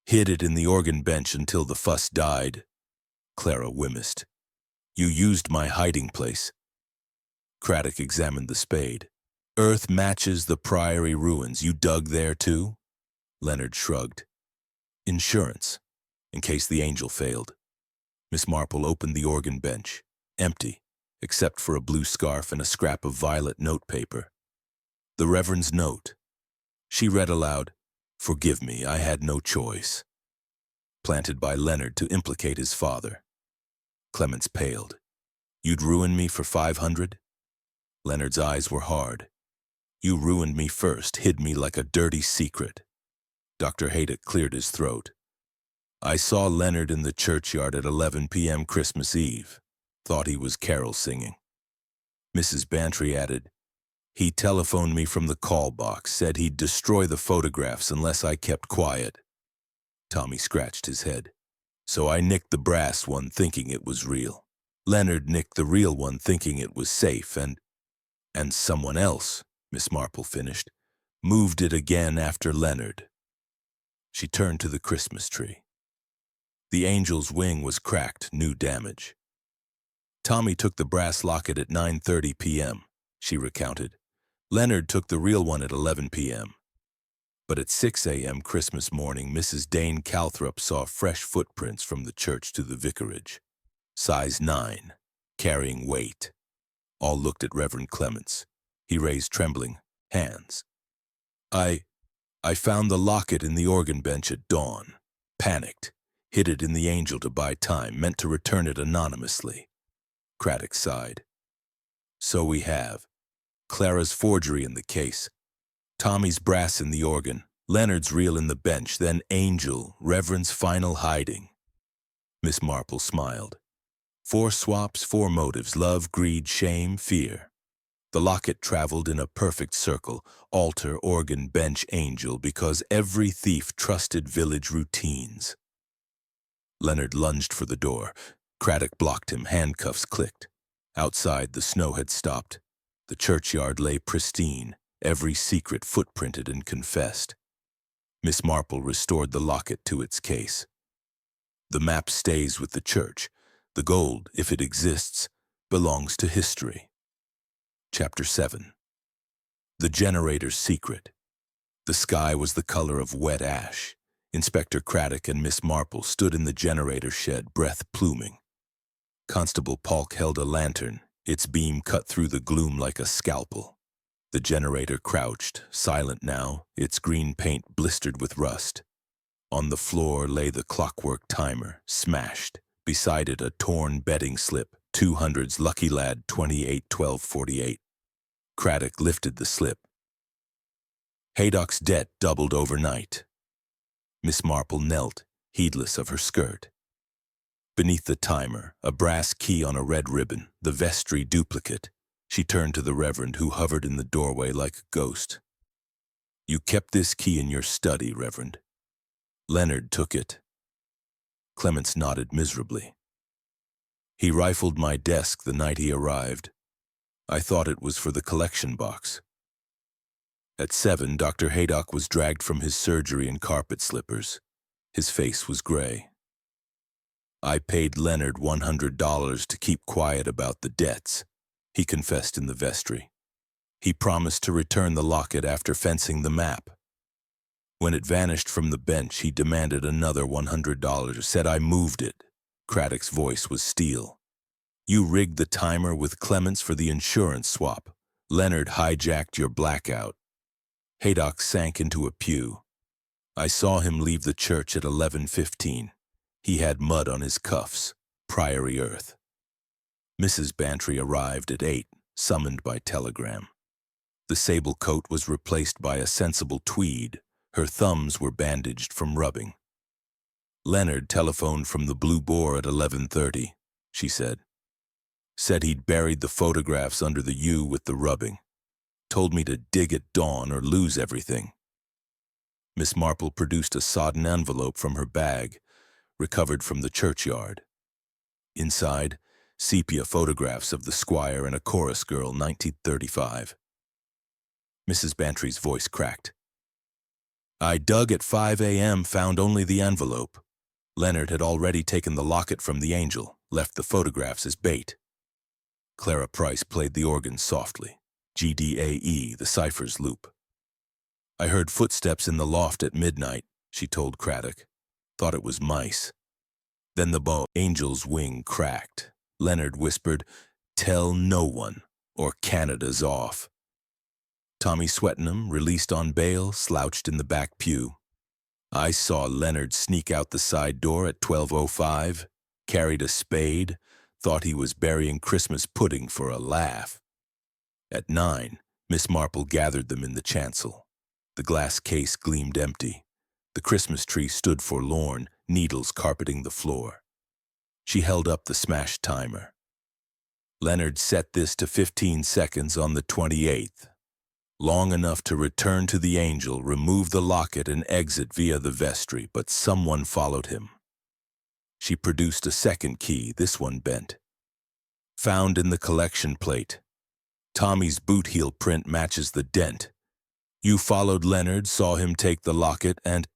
Hid it in the organ bench until the fuss died. Clara wimiced. You used my hiding place. Craddock examined the spade. Earth matches the priory ruins. You dug there too? Leonard shrugged. Insurance, in case the angel failed. Miss Marple opened the organ bench. Empty, except for a blue scarf and a scrap of violet notepaper. The Reverend's note. She read aloud, Forgive me, I had no choice. Planted by Leonard to implicate his father. Clements paled. You'd ruin me for 500? Leonard's eyes were hard. You ruined me first, hid me like a dirty secret. Dr. Haydock cleared his throat. I saw Leonard in the churchyard at 11 p.m. Christmas Eve. Thought he was carol singing. Mrs. Bantry added, He telephoned me from the call box, said he'd destroy the photographs unless I kept quiet. Tommy scratched his head. So I nicked the brass one thinking it was real. Leonard nicked the real one thinking it was safe, and someone else, Miss Marple finished, moved it again after Leonard. She turned to the Christmas tree. The angel's wing was cracked, new damage. Tommy took the brass locket at 9:30 p.m., she recounted. Leonard took the real one at 11 p.m. But at 6 a.m. Christmas morning, Mrs. Dane Calthrop saw fresh footprints from the church to the vicarage. Size 9, carrying weight. All looked at Reverend Clements. He raised trembling hands. I found the locket in the organ bench at dawn. Panicked. Hid it in the angel to buy time, meant to return it anonymously. Craddock sighed. So we have. Clara's forgery in the case. Tommy's brass in the organ. Leonard's reel in the bench, then angel, Reverend's final hiding. Miss Marple smiled. 4 swaps, 4 motives, love, greed, shame, fear. The locket traveled in a perfect circle, altar, organ, bench, angel, because every thief trusted village routines. Leonard lunged for the door. Craddock blocked him, handcuffs clicked. Outside, the snow had stopped. The churchyard lay pristine, every secret footprinted and confessed. Miss Marple restored the locket to its case. The map stays with the church. The gold, if it exists, belongs to history. Chapter 7. The generator's secret. The sky was the color of wet ash. Inspector Craddock and Miss Marple stood in the generator shed, breath pluming. Constable Polk held a lantern, its beam cut through the gloom like a scalpel. The generator crouched, silent now, its green paint blistered with rust. On the floor lay the clockwork timer, smashed. Beside it a torn betting slip, 200's Lucky Lad 28-12-48. Craddock lifted the slip. Haydock's debt doubled overnight. Miss Marple knelt, heedless of her skirt. Beneath the timer, a brass key on a red ribbon, the vestry duplicate. She turned to the Reverend, who hovered in the doorway like a ghost. "You kept this key in your study, Reverend." "Leonard took it." Clements nodded miserably. "He rifled my desk the night he arrived. I thought it was for the collection box." At 7, Dr. Haydock was dragged from his surgery in carpet slippers. His face was gray. "I paid Leonard $100 to keep quiet about the debts," he confessed in the vestry. "He promised to return the locket after fencing the map. When it vanished from the bench, he demanded another $100, said I moved it." Craddock's voice was steel. "You rigged the timer with Clements for the insurance swap. Leonard hijacked your blackout." Haydock sank into a pew. "I saw him leave the church at 11:15. He had mud on his cuffs, priory earth." Mrs. Bantry arrived at 8, summoned by telegram. The sable coat was replaced by a sensible tweed. Her thumbs were bandaged from rubbing. "Leonard telephoned from the Blue Boar at 11:30, she said. "Said he'd buried the photographs under the U with the rubbing. Told me to dig at dawn or lose everything." Miss Marple produced a sodden envelope from her bag, recovered from the churchyard. Inside, sepia photographs of the squire and a chorus girl, 1935. Mrs. Bantry's voice cracked. "I dug at 5 a.m., found only the envelope. Leonard had already taken the locket from the angel, left the photographs as bait." Clara Price played the organ softly. GDAE, the cipher's loop. "I heard footsteps in the loft at midnight," she told Craddock. "Thought it was mice." Then the angel's wing cracked. Leonard whispered, "Tell no one, or Canada's off." Tommy Swettenham, released on bail, slouched in the back pew. "I saw Leonard sneak out the side door at 12:05, carried a spade, thought he was burying Christmas pudding for a laugh." At 9, Miss Marple gathered them in the chancel. The glass case gleamed empty. The Christmas tree stood forlorn, needles carpeting the floor. She held up the smashed timer. "Leonard set this to 15 seconds on the 28th. Long enough to return to the angel, remove the locket, and exit via the vestry, but someone followed him." She produced a second key, this one bent. "Found in the collection plate. Tommy's boot heel print matches the dent. You followed Leonard, saw him take the locket, and—"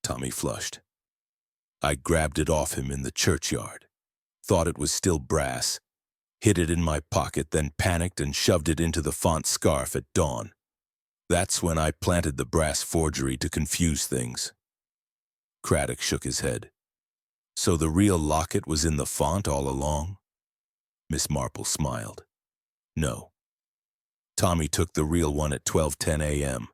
Tommy flushed. "I grabbed it off him in the churchyard. Thought it was still brass. Hid it in my pocket, then panicked and shoved it into the font scarf at dawn. That's when I planted the brass forgery to confuse things." Craddock shook his head. "So the real locket was in the font all along?" Miss Marple smiled. "No. Tommy took the real one at 12:10 a.m.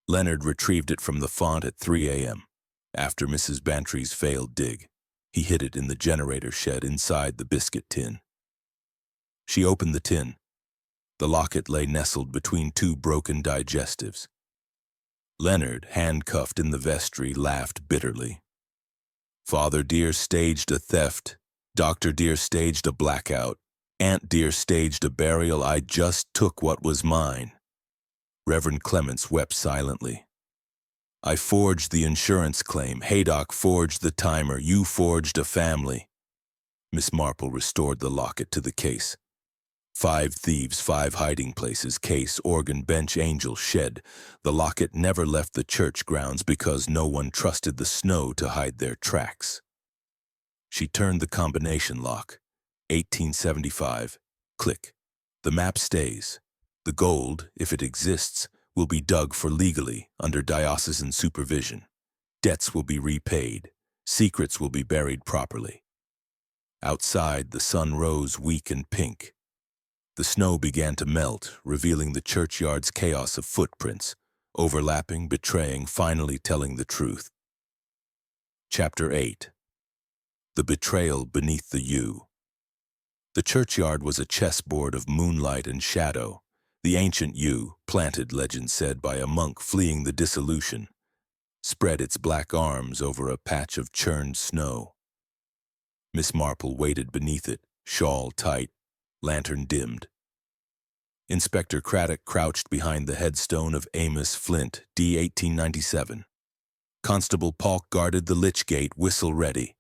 Leonard retrieved it from the font at 3 a.m. After Mrs. Bantry's failed dig. He hid it in the generator shed inside the biscuit tin." She opened the tin. The locket lay nestled between two broken digestives. Leonard, handcuffed in the vestry, laughed bitterly. "Father Dear staged a theft. Dr. Dear staged a blackout. Aunt Dear staged a burial. I just took what was mine." Reverend Clements wept silently. "I forged the insurance claim. Haydock forged the timer. You forged a family." Miss Marple restored the locket to the case. 5 thieves, 5 hiding places, case, organ, bench, angel, shed. The locket never left the church grounds because no one trusted the snow to hide their tracks. She turned the combination lock. 1875. Click. The map stays. The gold, if it exists, will be dug for legally under diocesan supervision. Debts will be repaid. Secrets will be buried properly. Outside, the sun rose weak and pink. The snow began to melt, revealing the churchyard's chaos of footprints, overlapping, betraying, finally telling the truth. Chapter 8. The Betrayal Beneath the Yew. The churchyard was a chessboard of moonlight and shadow. The ancient yew, planted, legend said, by a monk fleeing the dissolution, spread its black arms over a patch of churned snow. Miss Marple waited beneath it, shawl tight, lantern dimmed. Inspector Craddock crouched behind the headstone of Amos Flint, D. 1897. Constable Polk guarded the lich gate, whistle ready.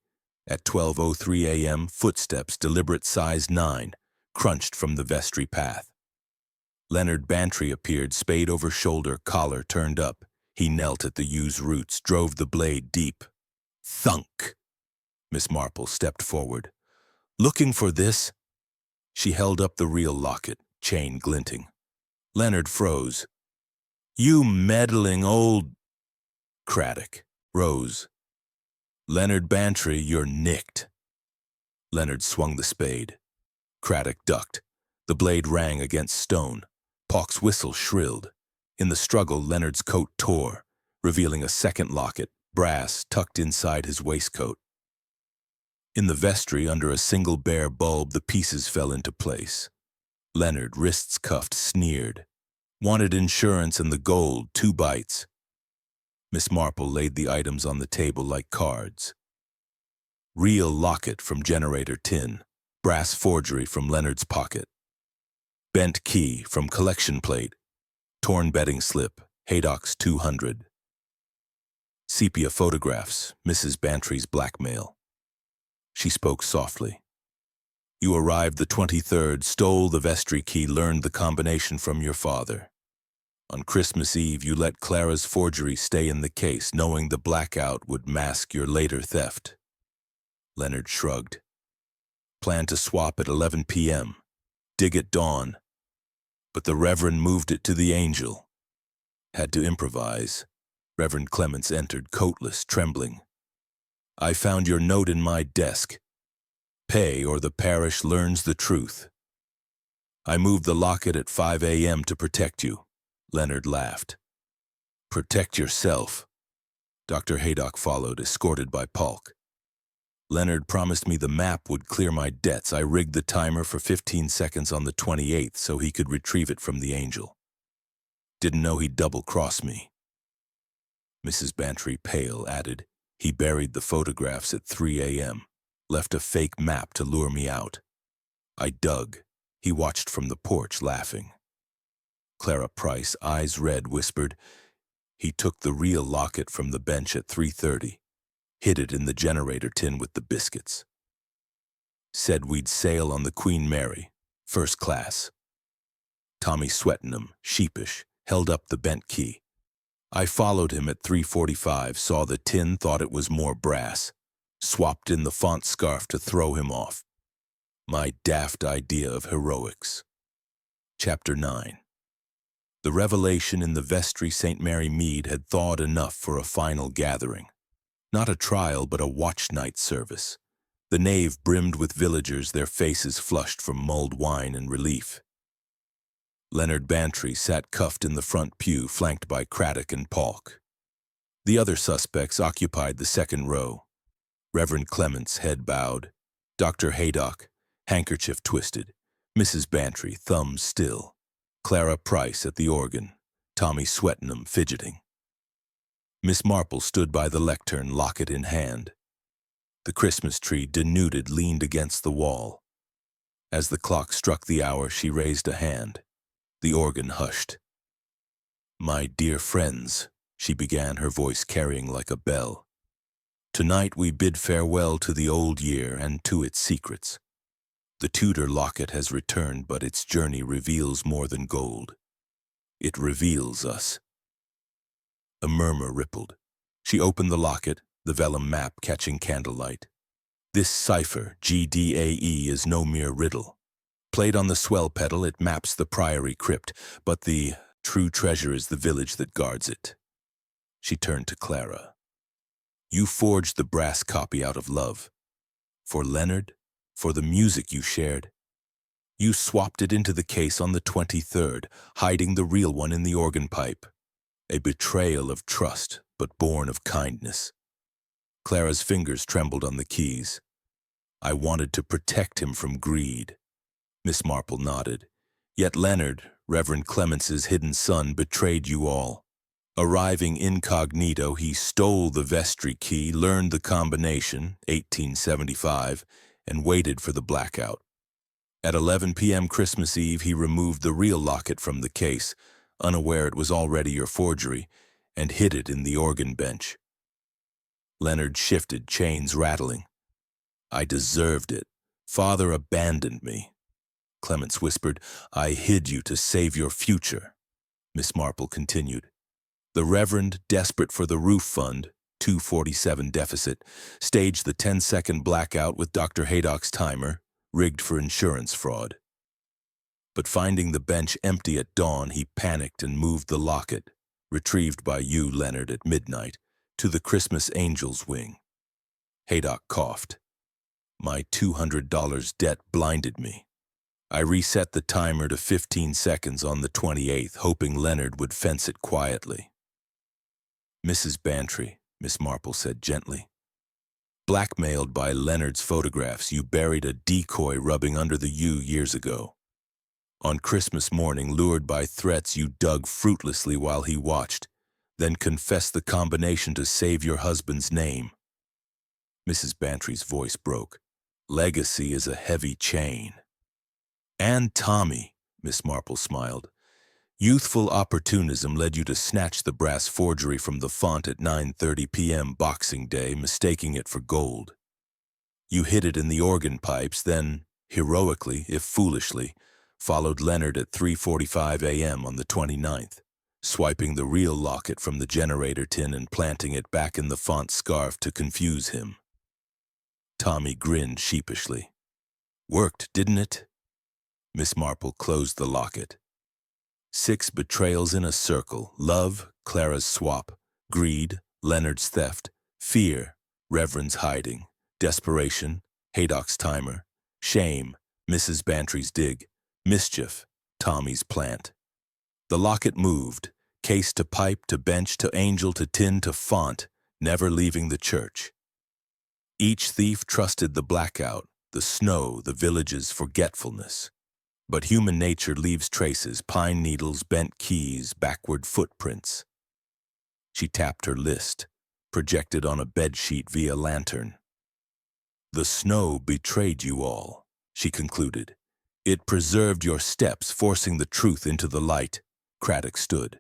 At 12:03 a.m., footsteps, deliberate size 9, crunched from the vestry path. Leonard Bantry appeared, spade over shoulder, collar turned up. He knelt at the yew's roots, drove the blade deep. Thunk! Miss Marple stepped forward. "Looking for this?" She held up the real locket, chain glinting. Leonard froze. "You meddling old—" Craddock rose. "Leonard Bantry, you're nicked." Leonard swung the spade. Craddock ducked. The blade rang against stone. Polk's whistle shrilled. In the struggle, Leonard's coat tore, revealing a second locket, brass, tucked inside his waistcoat. In the vestry, under a single bare bulb, the pieces fell into place. Leonard, wrists cuffed, sneered. "Wanted insurance and the gold, 2 bites." Miss Marple laid the items on the table like cards. Real locket from generator tin. Brass forgery from Leonard's pocket. Bent key from collection plate. Torn betting slip, Haydock's 200. Sepia photographs, Mrs. Bantry's blackmail. She spoke softly. "You arrived the 23rd, stole the vestry key, learned the combination from your father. On Christmas Eve, you let Clara's forgery stay in the case, knowing the blackout would mask your later theft." Leonard shrugged. "Planned to swap at 11 p.m. Dig at dawn. But the Reverend moved it to the Angel. Had to improvise." Reverend Clements entered, coatless, trembling. "I found your note in my desk. Pay or the parish learns the truth. I moved the locket at 5 a.m. to protect you." Leonard laughed. "Protect yourself." Dr. Haydock followed, escorted by Polk. "Leonard promised me the map would clear my debts. I rigged the timer for 15 seconds on the 28th so he could retrieve it from the Angel. Didn't know he'd double-cross me." Mrs. Bantry, pale, added, "He buried the photographs at 3 a.m., left a fake map to lure me out. I dug." He watched from the porch, laughing. Clara Price, eyes red, whispered, "He took the real locket from the bench at 3:30, hid it in the generator tin with the biscuits. Said we'd sail on the Queen Mary, first class." Tommy Swettenham, sheepish, held up the bent key. "I followed him at 3:45, saw the tin, thought it was more brass. Swapped in the font scarf to throw him off. My daft idea of heroics." Chapter 9. The revelation in the vestry St. Mary Mead had thawed enough for a final gathering. Not a trial, but a watch night service. The nave brimmed with villagers, their faces flushed from mulled wine and relief. Leonard Bantry sat cuffed in the front pew, flanked by Craddock and Polk. The other suspects occupied the second row. Reverend Clements, head bowed. Dr. Haydock, handkerchief twisted. Mrs. Bantry, thumbs still. Clara Price at the organ. Tommy Swettenham fidgeting. Miss Marple stood by the lectern, locket in hand. The Christmas tree, denuded, leaned against the wall. As the clock struck the hour, she raised a hand. The organ hushed. "My dear friends," she began, her voice carrying like a bell. "Tonight we bid farewell to the old year and to its secrets. The Tudor locket has returned, but its journey reveals more than gold. It reveals us." A murmur rippled. She opened the locket, the vellum map catching candlelight. "This cipher, GDAE, is no mere riddle. Played on the swell pedal, it maps the priory crypt, but the true treasure is the village that guards it." She turned to Clara. "You forged the brass copy out of love. For Leonard, for the music you shared. You swapped it into the case on the 23rd, hiding the real one in the organ pipe. A betrayal of trust, but born of kindness." Clara's fingers trembled on the keys. "I wanted to protect him from greed." Miss Marple nodded. "Yet Leonard, Reverend Clements's hidden son, betrayed you all. Arriving incognito, he stole the vestry key, learned the combination, 1875, and waited for the blackout. At 11 p.m. Christmas Eve, he removed the real locket from the case, unaware it was already your forgery, and hid it in the organ bench. Leonard shifted, chains rattling. I deserved it. Father abandoned me. Clements whispered, I hid you to save your future. Miss Marple continued. The Reverend, desperate for the roof fund, 247 deficit, staged the 10-second blackout with Dr. Haydock's timer, rigged for insurance fraud. But finding the bench empty at dawn, he panicked and moved the locket, retrieved by you, Leonard, at midnight, to the Christmas Angel's wing. Haydock coughed. My $200 debt blinded me. I reset the timer to 15 seconds on the 28th, hoping Leonard would fence it quietly. Mrs. Bantry, Miss Marple said gently. Blackmailed by Leonard's photographs, you buried a decoy rubbing under the U years ago. On Christmas morning, lured by threats, you dug fruitlessly while he watched, then confessed the combination to save your husband's name. Mrs. Bantry's voice broke. Legacy is a heavy chain. And Tommy, Miss Marple smiled. Youthful opportunism led you to snatch the brass forgery from the font at 9:30 p.m. Boxing Day, mistaking it for gold. You hid it in the organ pipes, then, heroically, if foolishly, followed Leonard at 3:45 a.m. on the 29th, swiping the real locket from the generator tin and planting it back in the font scarf to confuse him. Tommy grinned sheepishly. Worked, didn't it? Miss Marple closed the locket. 6 betrayals in a circle: love, Clara's swap; greed, Leonard's theft; fear, Reverend's hiding; desperation, Haydock's timer; shame, Mrs. Bantry's dig; mischief, Tommy's plant. The locket moved, case to pipe to bench to angel to tin to font, never leaving the church. Each thief trusted the blackout, the snow, the village's forgetfulness. But human nature leaves traces, pine needles, bent keys, backward footprints. She tapped her list, projected on a bedsheet via lantern. The snow betrayed you all, she concluded. It preserved your steps, forcing the truth into the light. Craddock stood.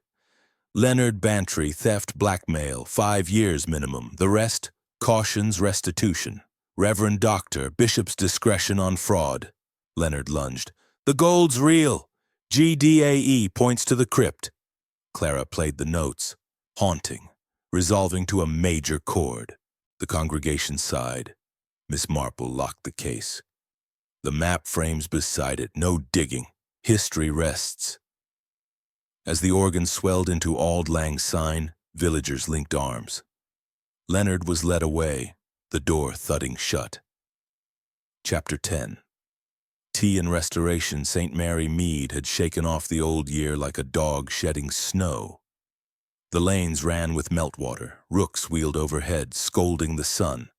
Leonard Bantry, theft, blackmail, 5 years minimum. The rest, cautions, restitution. Reverend Doctor, bishop's discretion on fraud. Leonard lunged. The gold's real. GDAE points to the crypt. Clara played the notes, haunting, resolving to a major chord. The congregation sighed. Miss Marple locked the case. The map frames beside it, no digging. History rests. As the organ swelled into Auld Lang Syne, villagers linked arms. Leonard was led away, the door thudding shut. Chapter 10. Tea and Restoration, St. Mary Mead had shaken off the old year like a dog shedding snow. The lanes ran with meltwater, rooks wheeled overhead, scolding the sun.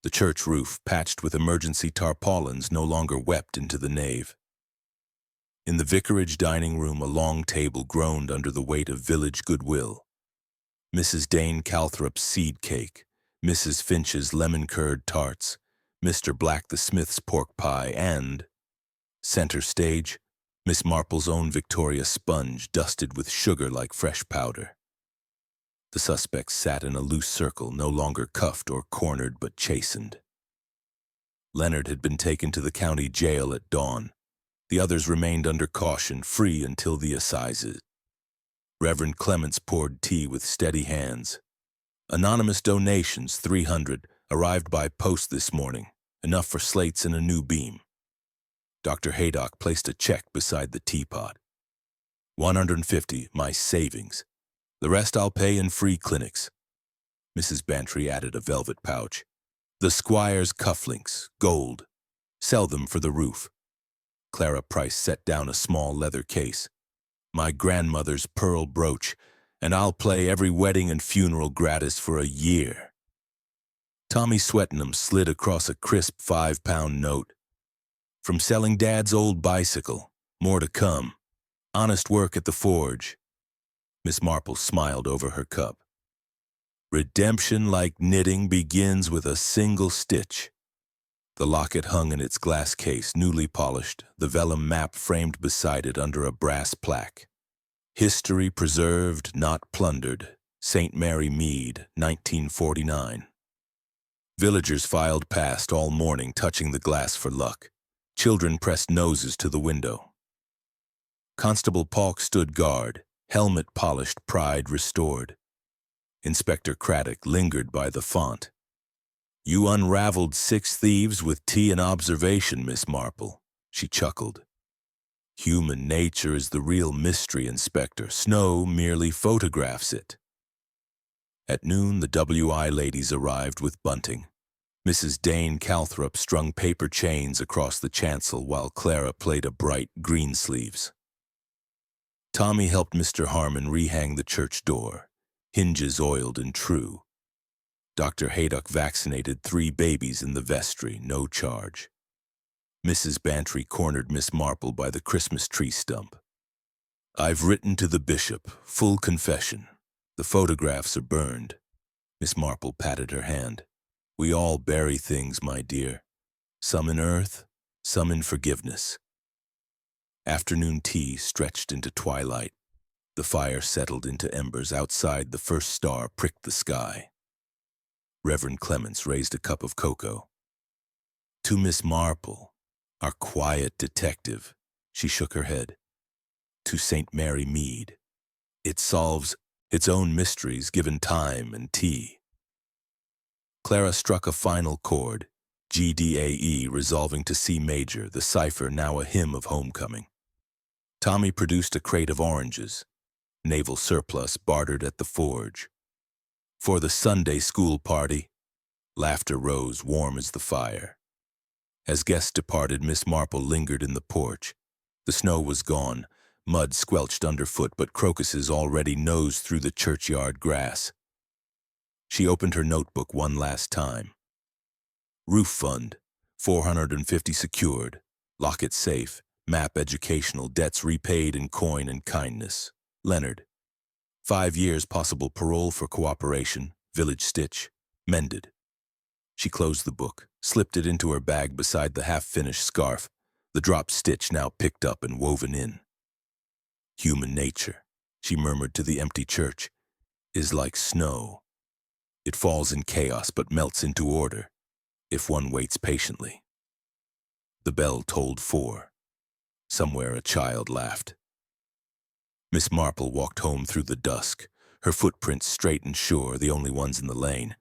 The church roof, patched with emergency tarpaulins, no longer wept into the nave. In the vicarage dining room, a long table groaned under the weight of village goodwill. Mrs. Dane Calthrop's seed cake, Mrs. Finch's lemon-curd tarts, Mr. Black the Smith's pork pie, and, center stage, Miss Marple's own Victoria sponge dusted with sugar like fresh powder. The suspects sat in a loose circle, no longer cuffed or cornered but chastened. Leonard had been taken to the county jail at dawn. The others remained under caution, free until the assizes. Reverend Clements poured tea with steady hands. Anonymous donations, 300, arrived by post this morning, enough for slates and a new beam. Dr. Haydock placed a check beside the teapot. 150, my savings. The rest I'll pay in free clinics. Mrs. Bantry added a velvet pouch. The squire's cufflinks, gold. Sell them for the roof. Clara Price set down a small leather case. My grandmother's pearl brooch, and I'll play every wedding and funeral gratis for a year. Tommy Swettenham slid across a crisp 5-pound note. From selling Dad's old bicycle, more to come. Honest work at the forge. Miss Marple smiled over her cup. Redemption, like knitting, begins with a single stitch. The locket hung in its glass case, newly polished, the vellum map framed beside it under a brass plaque. History preserved, not plundered. St. Mary Mead, 1949. Villagers filed past all morning, touching the glass for luck. Children pressed noses to the window. Constable Paulk stood guard, helmet polished, pride restored. Inspector Craddock lingered by the font. "You unraveled 6 thieves with tea and observation, Miss Marple," she chuckled. "Human nature is the real mystery, Inspector. Snow merely photographs it." At noon, the WI ladies arrived with bunting. Mrs. Dane Calthrop strung paper chains across the chancel while Clara played a bright Greensleeves. Tommy helped Mr. Harmon rehang the church door, hinges oiled and true. Dr. Haydock vaccinated 3 babies in the vestry, no charge. Mrs. Bantry cornered Miss Marple by the Christmas tree stump. "I've written to the bishop, full confession. The photographs are burned." Miss Marple patted her hand. "We all bury things, my dear. Some in earth, some in forgiveness." Afternoon tea stretched into twilight. The fire settled into embers. Outside, the first star pricked the sky. Reverend Clements raised a cup of cocoa. "To Miss Marple, our quiet detective," she shook her head. "To St. Mary Mead. It solves its own mysteries given time and tea." Clara struck a final chord, GDAE resolving to C major, the cipher now a hymn of homecoming. Tommy produced a crate of oranges, naval surplus bartered at the forge. "For the Sunday school party." Laughter rose, warm as the fire. As guests departed, Miss Marple lingered in the porch. The snow was gone, mud squelched underfoot, but crocuses already nosed through the churchyard grass. She opened her notebook one last time. "Roof fund, 450 secured. Locket safe. Map educational. Debts repaid in coin and kindness. Leonard. 5 years possible parole for cooperation. Village stitch. Mended." She closed the book, slipped it into her bag beside the half-finished scarf, the dropped stitch now picked up and woven in. "Human nature," she murmured to the empty church, "is like snow. It falls in chaos but melts into order, if one waits patiently." The bell tolled 4. Somewhere a child laughed. Miss Marple walked home through the dusk, her footprints straight and sure, the only ones in the lane.